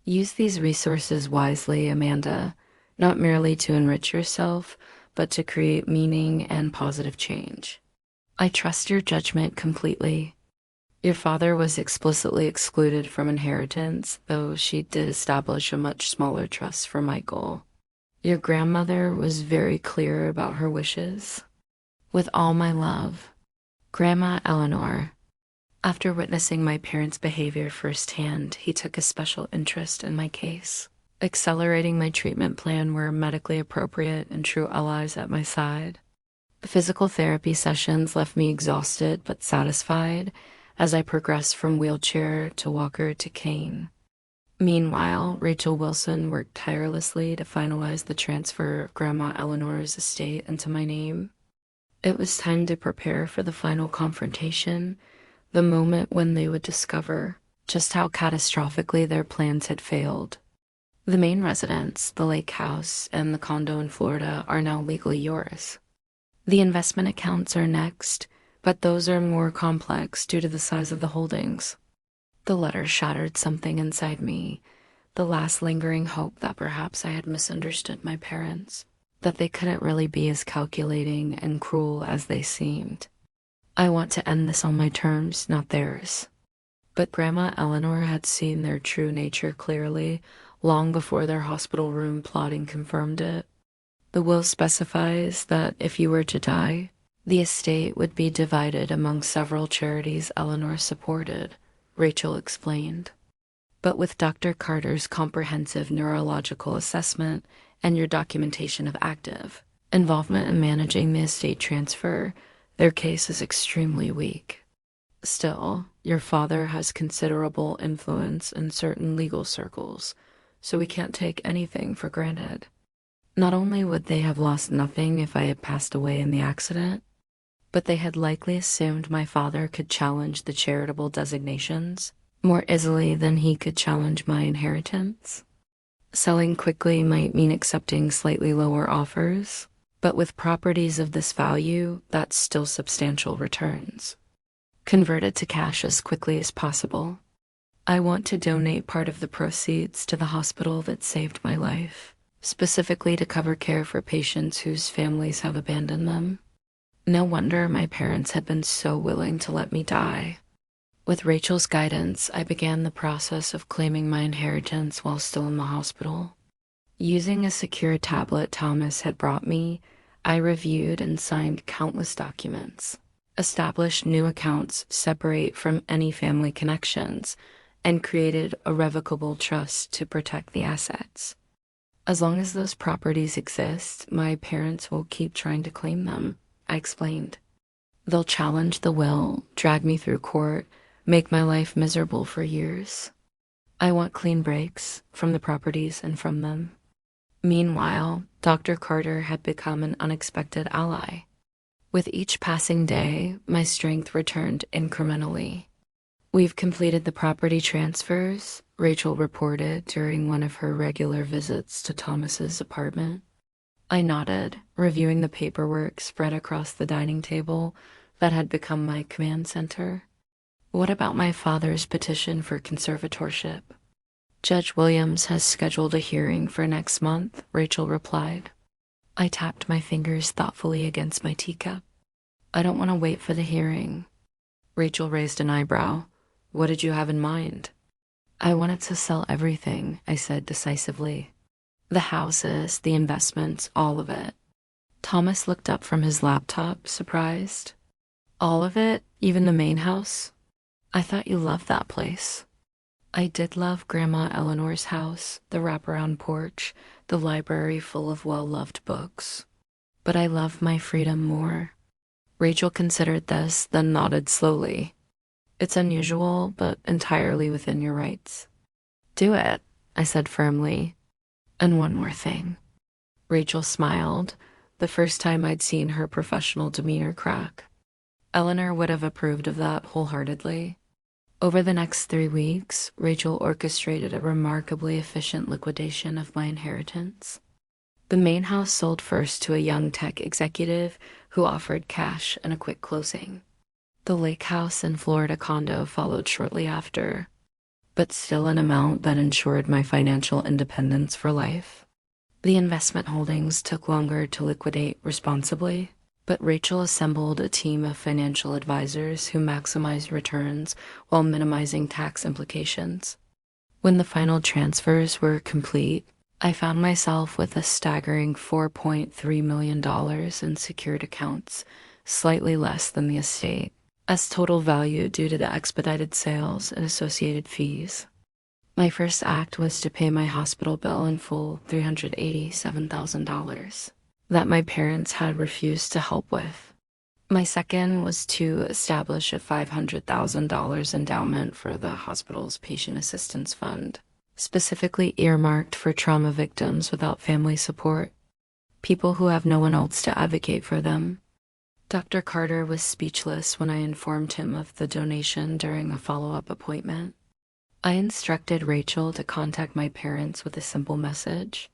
Use these resources wisely, Amanda, not merely to enrich yourself, but to create meaning and positive change. I trust your judgment completely. Your father was explicitly excluded from inheritance, though she did establish a much smaller trust for Michael. Your grandmother was very clear about her wishes. With all my love, Grandma Eleanor. After witnessing my parents' behavior firsthand, he took a special interest in my case, accelerating my treatment plan where medically appropriate and true allies at my side. The physical therapy sessions left me exhausted but satisfied as I progressed from wheelchair to walker to cane. Meanwhile, Rachel Wilson worked tirelessly to finalize the transfer of Grandma Eleanor's estate into my name. It was time to prepare for the final confrontation, the moment when they would discover just how catastrophically their plans had failed. The main residence, the lake house, and the condo in Florida are now legally yours. The investment accounts are next, but those are more complex due to the size of the holdings. The letter shattered something inside me, the last lingering hope that perhaps I had misunderstood my parents, that they couldn't really be as calculating and cruel as they seemed. I want to end this on my terms, not theirs. But Grandma Eleanor had seen their true nature clearly, long before their hospital room plotting confirmed it. The will specifies that if you were to die, the estate would be divided among several charities Eleanor supported, Rachel explained. But with Dr. Carter's comprehensive neurological assessment and your documentation of active involvement in managing the estate transfer, their case is extremely weak. Still, your father has considerable influence in certain legal circles, so we can't take anything for granted. Not only would they have lost nothing if I had passed away in the accident, but they had likely assumed my father could challenge the charitable designations more easily than he could challenge my inheritance. Selling quickly might mean accepting slightly lower offers, but with properties of this value, that's still substantial returns. converted to cash as quickly as possible. I want to donate part of the proceeds to the hospital that saved my life, specifically to cover care for patients whose families have abandoned them. No wonder my parents had been so willing to let me die. With Rachel's guidance, I began the process of claiming my inheritance while still in the hospital. Using a secure tablet Thomas had brought me, I reviewed and signed countless documents, established new accounts separate from any family connections, and created a revocable trust to protect the assets. As long as those properties exist, my parents will keep trying to claim them, I explained. They'll challenge the will, drag me through court, make my life miserable for years. I want clean breaks from the properties and from them. Meanwhile, Dr. Carter had become an unexpected ally. With each passing day, my strength returned incrementally. "We've completed the property transfers," Rachel reported during one of her regular visits to Thomas's apartment. I nodded, reviewing the paperwork spread across the dining table that had become my command center. "What about my father's petition for conservatorship?" "Judge Williams has scheduled a hearing for next month," Rachel replied. I tapped my fingers thoughtfully against my teacup. "I don't want to wait for the hearing." Rachel raised an eyebrow. "What did you have in mind?" "I wanted to sell everything," I said decisively. "The houses, the investments, all of it." Thomas looked up from his laptop, surprised. "All of it? Even the main house? I thought you loved that place." I did love Grandma Eleanor's house, the wraparound porch, the library full of well-loved books. But I love my freedom more. Rachel considered this, then nodded slowly. "It's unusual, but entirely within your rights." "Do it," I said firmly. "And one more thing." Rachel smiled, the first time I'd seen her professional demeanor crack. Eleanor would have approved of that wholeheartedly. Over the next 3 weeks, Rachel orchestrated a remarkably efficient liquidation of my inheritance. The main house sold first to a young tech executive who offered cash and a quick closing. The lake house and Florida condo followed shortly after, but still an amount that ensured my financial independence for life. The investment holdings took longer to liquidate responsibly, but Rachel assembled a team of financial advisors who maximized returns while minimizing tax implications. When the final transfers were complete, I found myself with a staggering $4.3 million in secured accounts, slightly less than the estate, as total value due to the expedited sales and associated fees. My first act was to pay my hospital bill in full, $387,000. That my parents had refused to help with. My second was to establish a $500,000 endowment for the hospital's patient assistance fund, specifically earmarked for trauma victims without family support, people who have no one else to advocate for them. Dr. Carter was speechless when I informed him of the donation during a follow-up appointment. I instructed Rachel to contact my parents with a simple message.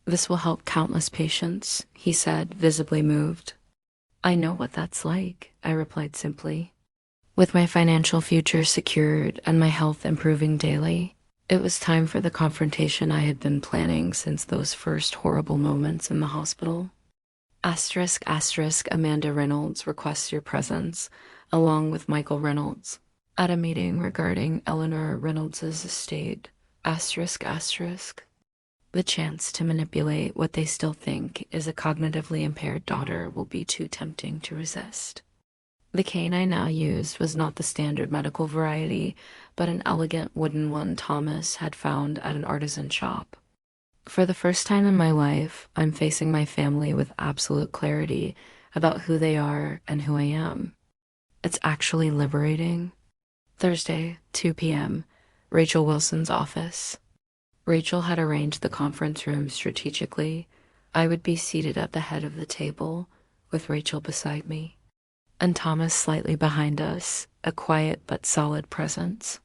"This will help countless patients," he said, visibly moved. "I know what that's like," I replied simply. With my financial future secured and my health improving daily, it was time for the confrontation I had been planning since those first horrible moments in the hospital. *** Amanda Reynolds requests your presence, along with Michael Reynolds, at a meeting regarding Eleanor Reynolds' estate. ***. The chance to manipulate what they still think is a cognitively impaired daughter will be too tempting to resist." The cane I now used was not the standard medical variety, but an elegant wooden one Thomas had found at an artisan shop. For the first time in my life, I'm facing my family with absolute clarity about who they are and who I am. It's actually liberating. Thursday, 2 p.m., Rachel Wilson's office. Rachel had arranged the conference room strategically. I would be seated at the head of the table, with Rachel beside me, and Thomas slightly behind us, a quiet but solid presence.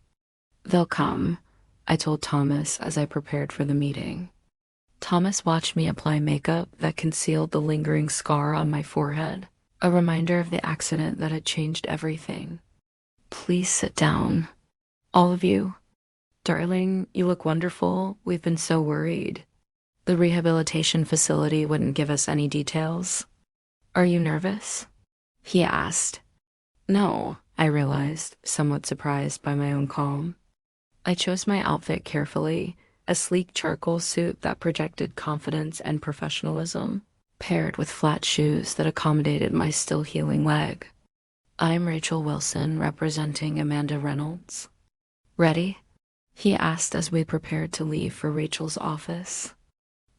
"They'll come," I told Thomas as I prepared for the meeting. Thomas watched me apply makeup that concealed the lingering scar on my forehead, a reminder of the accident that had changed everything. Please sit down. All of you. Darling, you look wonderful. We've been so worried. The rehabilitation facility wouldn't give us any details. Are you nervous? He asked. No, I realized, somewhat surprised by my own calm. I chose my outfit carefully, a sleek charcoal suit that projected confidence and professionalism, paired with flat shoes that accommodated my still healing leg. I'm Rachel Wilson, representing Amanda Reynolds. Ready? He asked as we prepared to leave for Rachel's office.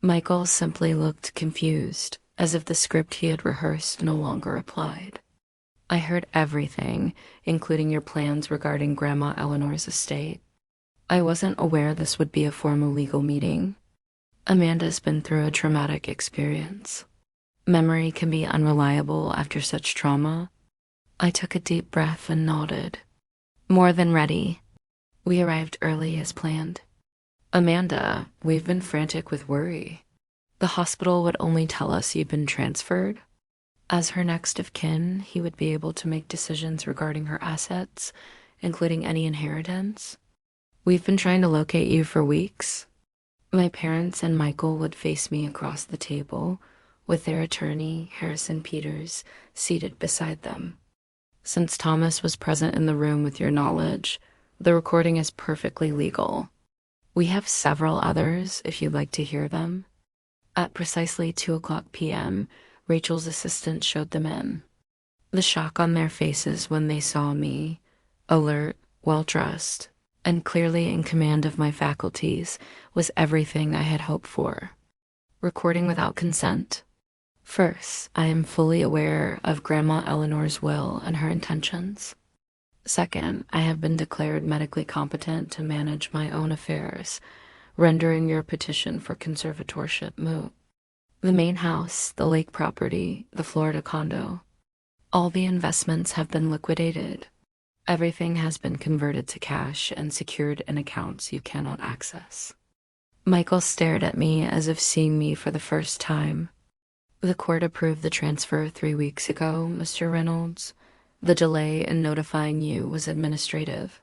Michael simply looked confused, as if the script he had rehearsed no longer applied. I heard everything, including your plans regarding Grandma Eleanor's estate. I wasn't aware this would be a formal legal meeting. Amanda's been through a traumatic experience. Memory can be unreliable after such trauma. I took a deep breath and nodded. More than ready. We arrived early as planned. Amanda, we've been frantic with worry. The hospital would only tell us you've been transferred. As her next of kin, he would be able to make decisions regarding her assets, including any inheritance. We've been trying to locate you for weeks. My parents and Michael would face me across the table, with their attorney, Harrison Peters, seated beside them. Since Thomas was present in the room with your knowledge, the recording is perfectly legal. We have several others if you'd like to hear them. At precisely 2:00 p.m., Rachel's assistant showed them in. The shock on their faces when they saw me, alert, well-dressed, and clearly in command of my faculties, was everything I had hoped for. Recording without consent. First, I am fully aware of Grandma Eleanor's will and her intentions. Second, I have been declared medically competent to manage my own affairs, rendering your petition for conservatorship moot. The main house, the lake property, the Florida condo. All the investments have been liquidated. Everything has been converted to cash and secured in accounts you cannot access. Michael stared at me as if seeing me for the first time. The court approved the transfer 3 weeks ago, Mr. Reynolds. The delay in notifying you was administrative.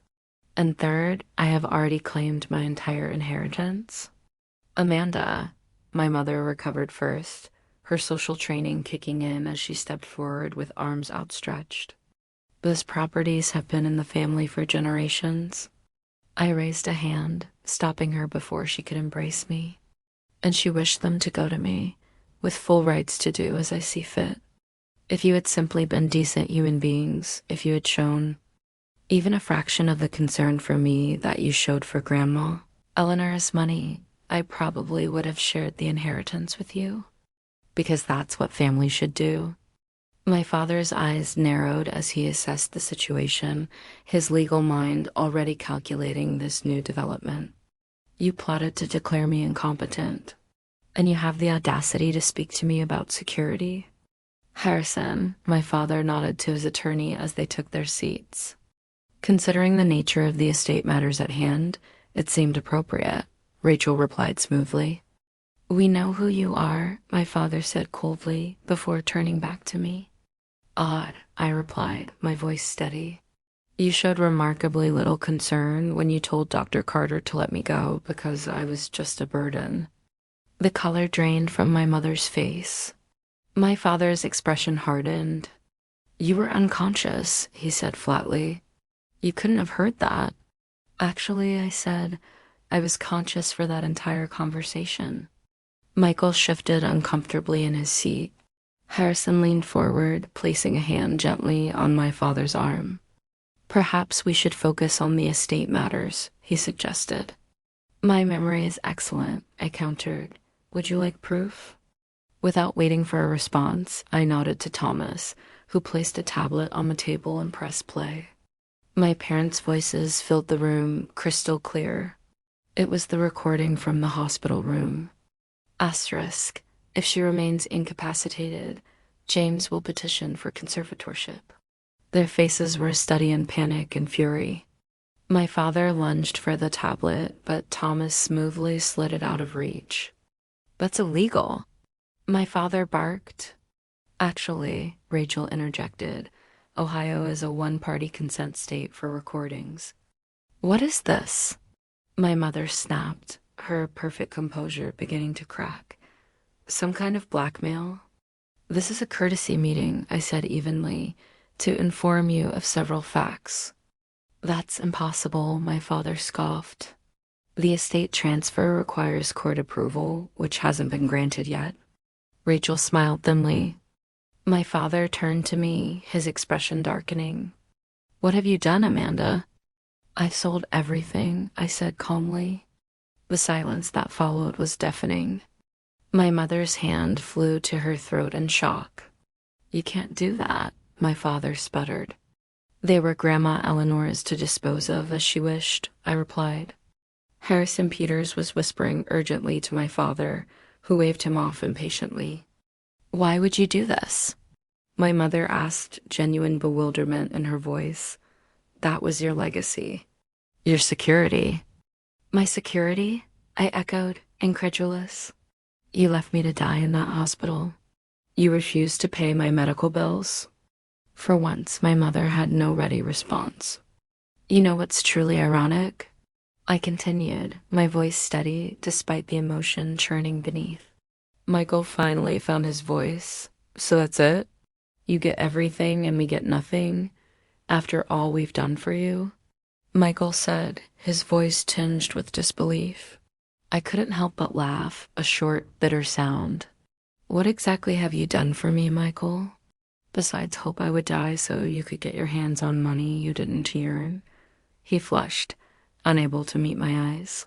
And third, I have already claimed my entire inheritance. Amanda, my mother recovered first, her social training kicking in as she stepped forward with arms outstretched. Those properties have been in the family for generations. I raised a hand, stopping her before she could embrace me, and she wished them to go to me, with full rights to do as I see fit. If you had simply been decent human beings, if you had shown even a fraction of the concern for me that you showed for Grandma, Eleanor's money, I probably would have shared the inheritance with you. Because that's what family should do. My father's eyes narrowed as he assessed the situation, his legal mind already calculating this new development. You plotted to declare me incompetent, and you have the audacity to speak to me about security? Harrison, my father nodded to his attorney as they took their seats. Considering the nature of the estate matters at hand, it seemed appropriate, Rachel replied smoothly. We know who you are, my father said coldly before turning back to me. Odd, I replied, my voice steady. You showed remarkably little concern when you told Dr. Carter to let me go because I was just a burden. The color drained from my mother's face. My father's expression hardened. You were unconscious, he said flatly. You couldn't have heard that. Actually, I said, I was conscious for that entire conversation. Michael shifted uncomfortably in his seat. Harrison leaned forward, placing a hand gently on my father's arm. Perhaps we should focus on the estate matters, he suggested. My memory is excellent, I countered. Would you like proof? Without waiting for a response, I nodded to Thomas, who placed a tablet on the table and pressed play. My parents' voices filled the room crystal clear. It was the recording from the hospital room. Asterisk, if she remains incapacitated, James will petition for conservatorship. Their faces were a study in panic and fury. My father lunged for the tablet, but Thomas smoothly slid it out of reach. That's illegal. My father barked. Actually, Rachel interjected, Ohio is a one-party consent state for recordings. What is this? My mother snapped, her perfect composure beginning to crack. Some kind of blackmail? This is a courtesy meeting, I said evenly, to inform you of several facts. That's impossible, my father scoffed. The estate transfer requires court approval, which hasn't been granted yet. Rachel smiled thinly. My father turned to me, his expression darkening. What have you done, Amanda? I've sold everything, I said calmly. The silence that followed was deafening. My mother's hand flew to her throat in shock. You can't do that, my father sputtered. They were Grandma Eleanor's to dispose of as she wished, I replied. Harrison Peters was whispering urgently to my father, who waved him off impatiently. Why would you do this? My mother asked, genuine bewilderment in her voice. That was your legacy. Your security. My security? I echoed, incredulous. You left me to die in that hospital. You refused to pay my medical bills. For once, my mother had no ready response. You know what's truly ironic? I continued, my voice steady despite the emotion churning beneath. Michael finally found his voice. So that's it? You get everything and we get nothing, after all we've done for you? Michael said, his voice tinged with disbelief. I couldn't help but laugh, a short, bitter sound. What exactly have you done for me, Michael? Besides hope I would die so you could get your hands on money you didn't earn. He flushed, unable to meet my eyes.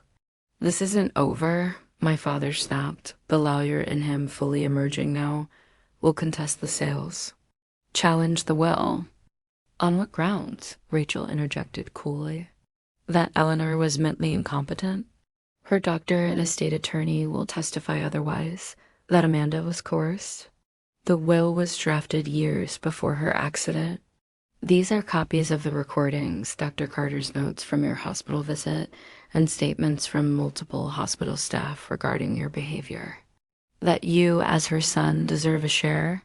This isn't over, my father snapped, the lawyer in him fully emerging now. We'll contest the sales. Challenge the will. On what grounds? Rachel interjected coolly. That Eleanor was mentally incompetent. Her doctor and estate attorney will testify otherwise, that Amanda was coerced. The will was drafted years before her accident. These are copies of the recordings, Dr. Carter's notes from your hospital visit, and statements from multiple hospital staff regarding your behavior. That you, as her son, deserve a share.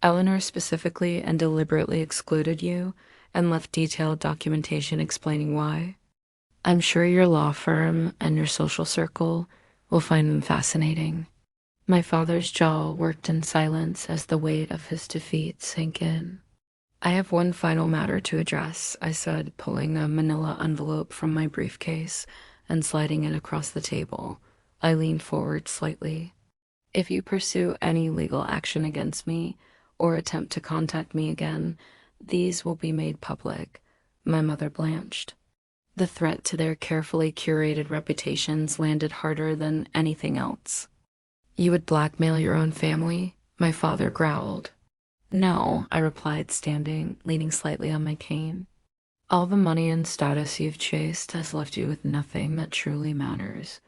Eleanor specifically and deliberately excluded you and left detailed documentation explaining why. I'm sure your law firm and your social circle will find them fascinating. My father's jaw worked in silence as the weight of his defeat sank in. I have one final matter to address, I said, pulling a manila envelope from my briefcase and sliding it across the table. I leaned forward slightly. If you pursue any legal action against me or attempt to contact me again, these will be made public. My mother blanched. The threat to their carefully curated reputations landed harder than anything else. You would blackmail your own family? My father growled. No, I replied, standing, leaning slightly on my cane. All the money and status you've chased has left you with nothing that truly matters.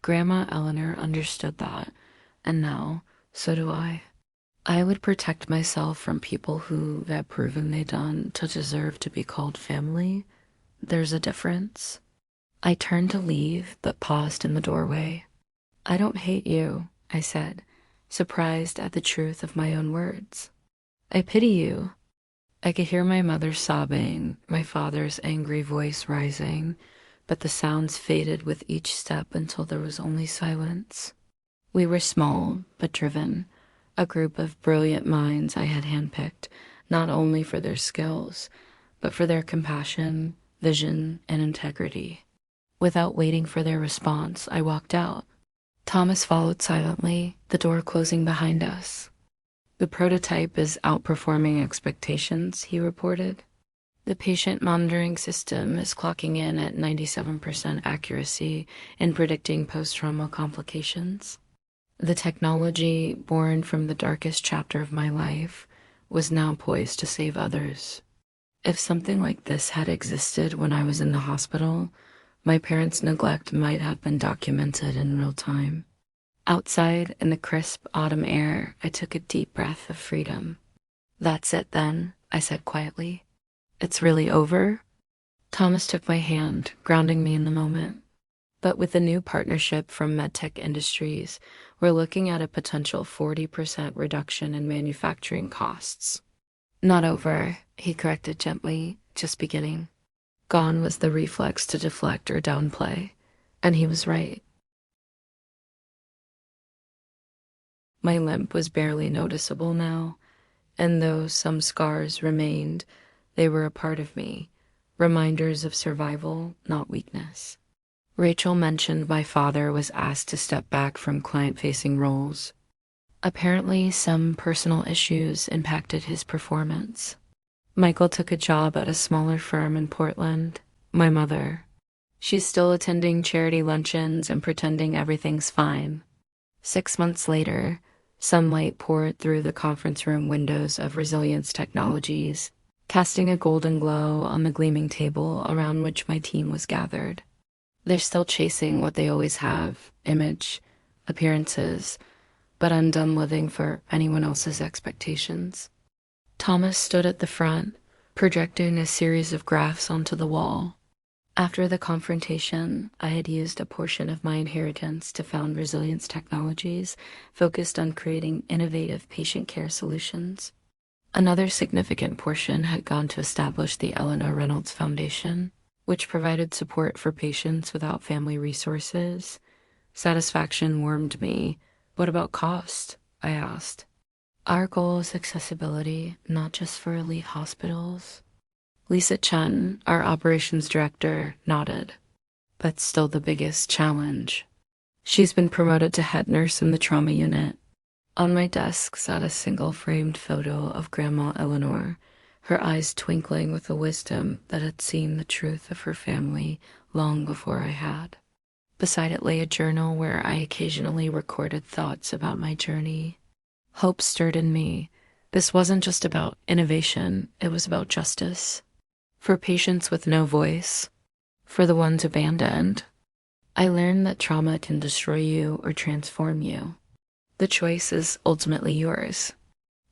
Grandma Eleanor understood that, and now, so do I. I would protect myself from people who have proven they done to deserve to be called family. There's a difference. I turned to leave, but paused in the doorway. I don't hate you, I said, surprised at the truth of my own words. I pity you. I could hear my mother sobbing, my father's angry voice rising, but the sounds faded with each step until there was only silence. We were small, but driven, a group of brilliant minds I had handpicked, not only for their skills, but for their compassion, vision, and integrity. Without waiting for their response, I walked out. Thomas followed silently, the door closing behind us. The prototype is outperforming expectations, he reported. The patient monitoring system is clocking in at 97% accuracy in predicting post-trauma complications. The technology, born from the darkest chapter of my life, was now poised to save others. If something like this had existed when I was in the hospital, my parents' neglect might have been documented in real time. Outside, in the crisp autumn air, I took a deep breath of freedom. That's it then, I said quietly. It's really over? Thomas took my hand, grounding me in the moment. But with the new partnership from MedTech Industries, we're looking at a potential 40% reduction in manufacturing costs. Not over, he corrected gently, just beginning. Gone was the reflex to deflect or downplay, and he was right. My limp was barely noticeable now, and though some scars remained, they were a part of me, reminders of survival, not weakness. Rachel mentioned my father was asked to step back from client-facing roles. Apparently, some personal issues impacted his performance. Michael took a job at a smaller firm in Portland. My mother. She's still attending charity luncheons and pretending everything's fine. 6 months later, sunlight poured through the conference room windows of Resilience Technologies, casting a golden glow on the gleaming table around which my team was gathered. They're still chasing what they always have, image, appearances, but undone living for anyone else's expectations. Thomas stood at the front, projecting a series of graphs onto the wall. After the confrontation, I had used a portion of my inheritance to found Resilience Technologies, focused on creating innovative patient care solutions. Another significant portion had gone to establish the Eleanor Reynolds Foundation, which provided support for patients without family resources. Satisfaction warmed me. What about cost? I asked. Our goal is accessibility, not just for elite hospitals. Lisa Chen, our operations director, nodded. That's still the biggest challenge. She's been promoted to head nurse in the trauma unit. On my desk sat a single framed photo of Grandma Eleanor, her eyes twinkling with a wisdom that had seen the truth of her family long before I had. Beside it lay a journal where I occasionally recorded thoughts about my journey. Hope stirred in me. This wasn't just about innovation, it was about justice. For patients with no voice, for the ones abandoned. I learned that trauma can destroy you or transform you. The choice is ultimately yours.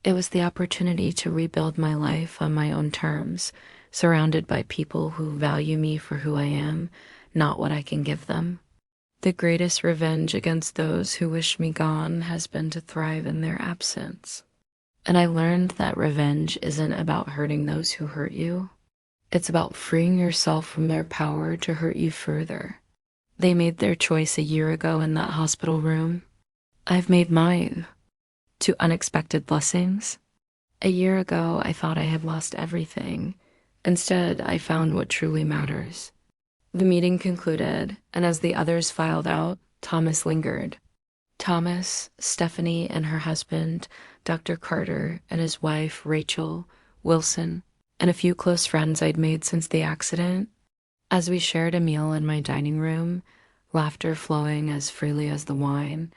It was the opportunity to rebuild my life on my own terms, surrounded by people who value me for who I am, not what I can give them. The greatest revenge against those who wish me gone has been to thrive in their absence. And I learned that revenge isn't about hurting those who hurt you. It's about freeing yourself from their power to hurt you further. They made their choice a year ago in that hospital room. I've made mine. 2 unexpected blessings. A year ago, I thought I had lost everything. Instead, I found what truly matters. The meeting concluded, and as the others filed out, Thomas lingered. Thomas, Stephanie and her husband, Dr. Carter, and his wife, Rachel, Wilson, and a few close friends I'd made since the accident. As we shared a meal in my dining room, laughter flowing as freely as the wine,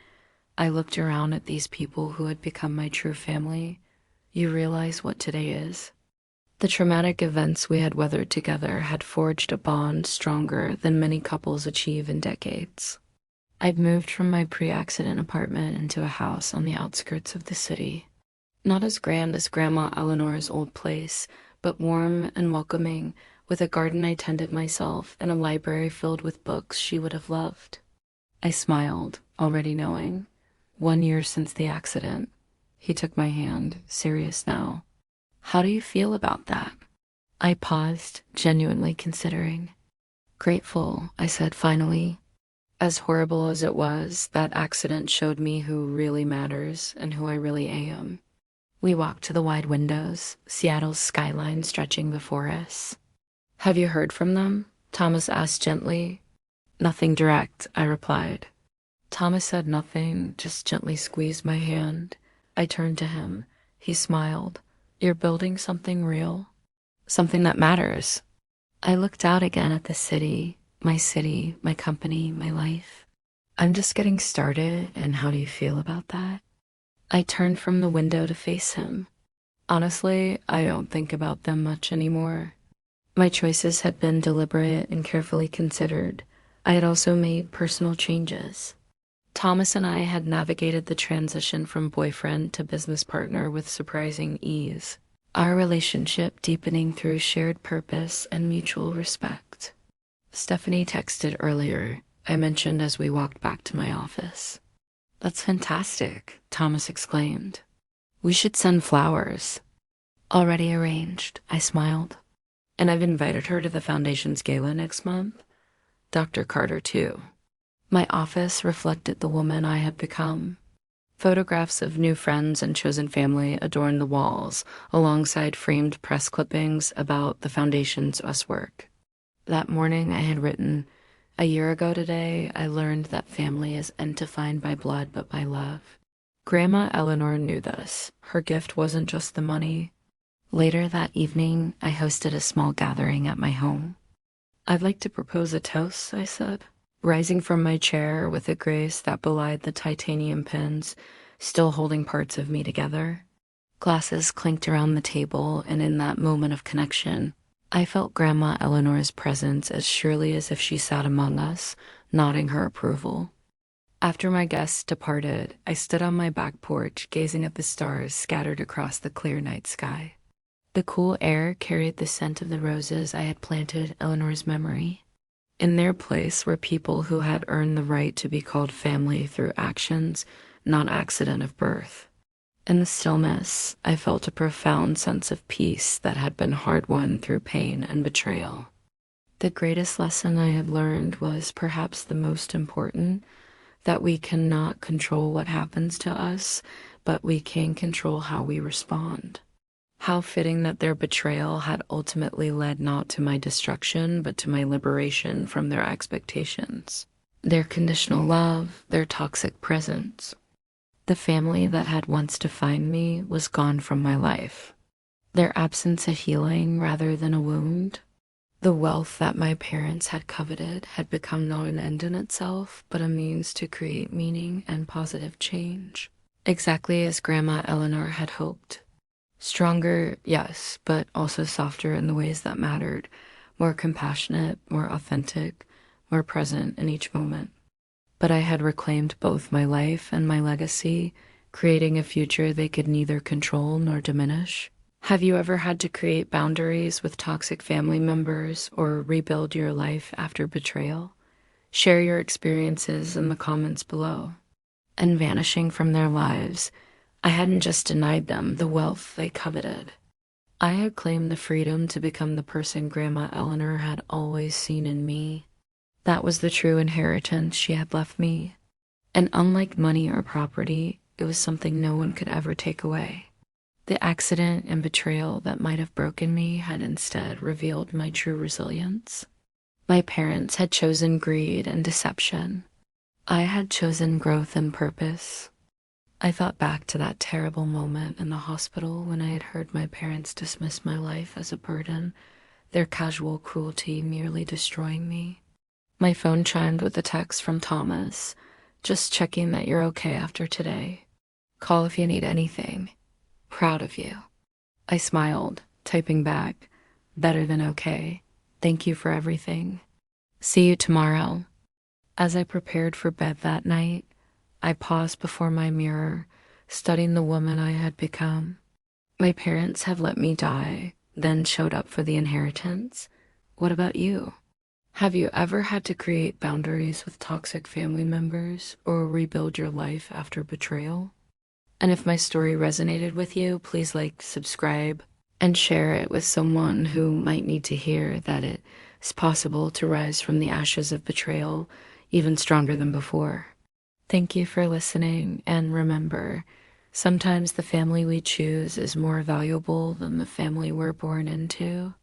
I looked around at these people who had become my true family. You realize what today is? The traumatic events we had weathered together had forged a bond stronger than many couples achieve in decades. I'd moved from my pre-accident apartment into a house on the outskirts of the city. Not as grand as Grandma Eleanor's old place, but warm and welcoming, with a garden I tended myself and a library filled with books she would have loved. I smiled, already knowing. 1 year since the accident. He took my hand, serious now. How do you feel about that? I paused, genuinely considering. Grateful, I said finally. As horrible as it was, that accident showed me who really matters and who I really am. We walked to the wide windows, Seattle's skyline stretching before us. Have you heard from them? Thomas asked gently. Nothing direct, I replied. Thomas said nothing, just gently squeezed my hand. I turned to him. He smiled. You're building something real? Something that matters. I looked out again at the city, my company, my life. I'm just getting started, and how do you feel about that? I turned from the window to face him. Honestly, I don't think about them much anymore. My choices had been deliberate and carefully considered. I had also made personal changes. Thomas and I had navigated the transition from boyfriend to business partner with surprising ease, our relationship deepening through shared purpose and mutual respect. Stephanie texted earlier, I mentioned as we walked back to my office. That's fantastic, Thomas exclaimed. We should send flowers. Already arranged, I smiled. And I've invited her to the Foundation's gala next month. Dr. Carter, too. My office reflected the woman I had become. Photographs of new friends and chosen family adorned the walls, alongside framed press clippings about the Foundation's us work. That morning I had written, "A year ago today, I learned that family isn't defined by blood but by love." Grandma Eleanor knew this. Her gift wasn't just the money. Later that evening, I hosted a small gathering at my home. "I'd like to propose a toast," I said, rising from my chair with a grace that belied the titanium pins still holding parts of me together. Glasses clinked around the table, and in that moment of connection, I felt Grandma Eleanor's presence as surely as if she sat among us, nodding her approval. After my guests departed, I stood on my back porch, gazing at the stars scattered across the clear night sky. The cool air carried the scent of the roses I had planted in Eleanor's memory. In their place were people who had earned the right to be called family through actions, not accident of birth. In the stillness, I felt a profound sense of peace that had been hard-won through pain and betrayal. The greatest lesson I had learned was perhaps the most important, that we cannot control what happens to us, but we can control how we respond. How fitting that their betrayal had ultimately led not to my destruction, but to my liberation from their expectations, their conditional love, their toxic presence. The family that had once defined me was gone from my life. Their absence a healing rather than a wound. The wealth that my parents had coveted had become not an end in itself, but a means to create meaning and positive change. Exactly as Grandma Eleanor had hoped. Stronger, yes, but also softer in the ways that mattered, more compassionate, more authentic, more present in each moment. But I had reclaimed both my life and my legacy, creating a future they could neither control nor diminish. Have you ever had to create boundaries with toxic family members or rebuild your life after betrayal? Share your experiences in the comments below. And vanishing from their lives, I hadn't just denied them the wealth they coveted. I had claimed the freedom to become the person Grandma Eleanor had always seen in me. That was the true inheritance she had left me. And unlike money or property, it was something no one could ever take away. The accident and betrayal that might have broken me had instead revealed my true resilience. My parents had chosen greed and deception. I had chosen growth and purpose. I thought back to that terrible moment in the hospital when I had heard my parents dismiss my life as a burden, their casual cruelty merely destroying me. My phone chimed with a text from Thomas, "Just checking that you're okay after today. Call if you need anything. Proud of you." I smiled, typing back, "Better than okay. Thank you for everything. See you tomorrow." As I prepared for bed that night, I paused before my mirror, studying the woman I had become. My parents had let me die, then showed up for the inheritance. What about you? Have you ever had to create boundaries with toxic family members or rebuild your life after betrayal? And if my story resonated with you, please like, subscribe, and share it with someone who might need to hear that it is possible to rise from the ashes of betrayal even stronger than before. Thank you for listening, and remember, sometimes the family we choose is more valuable than the family we're born into.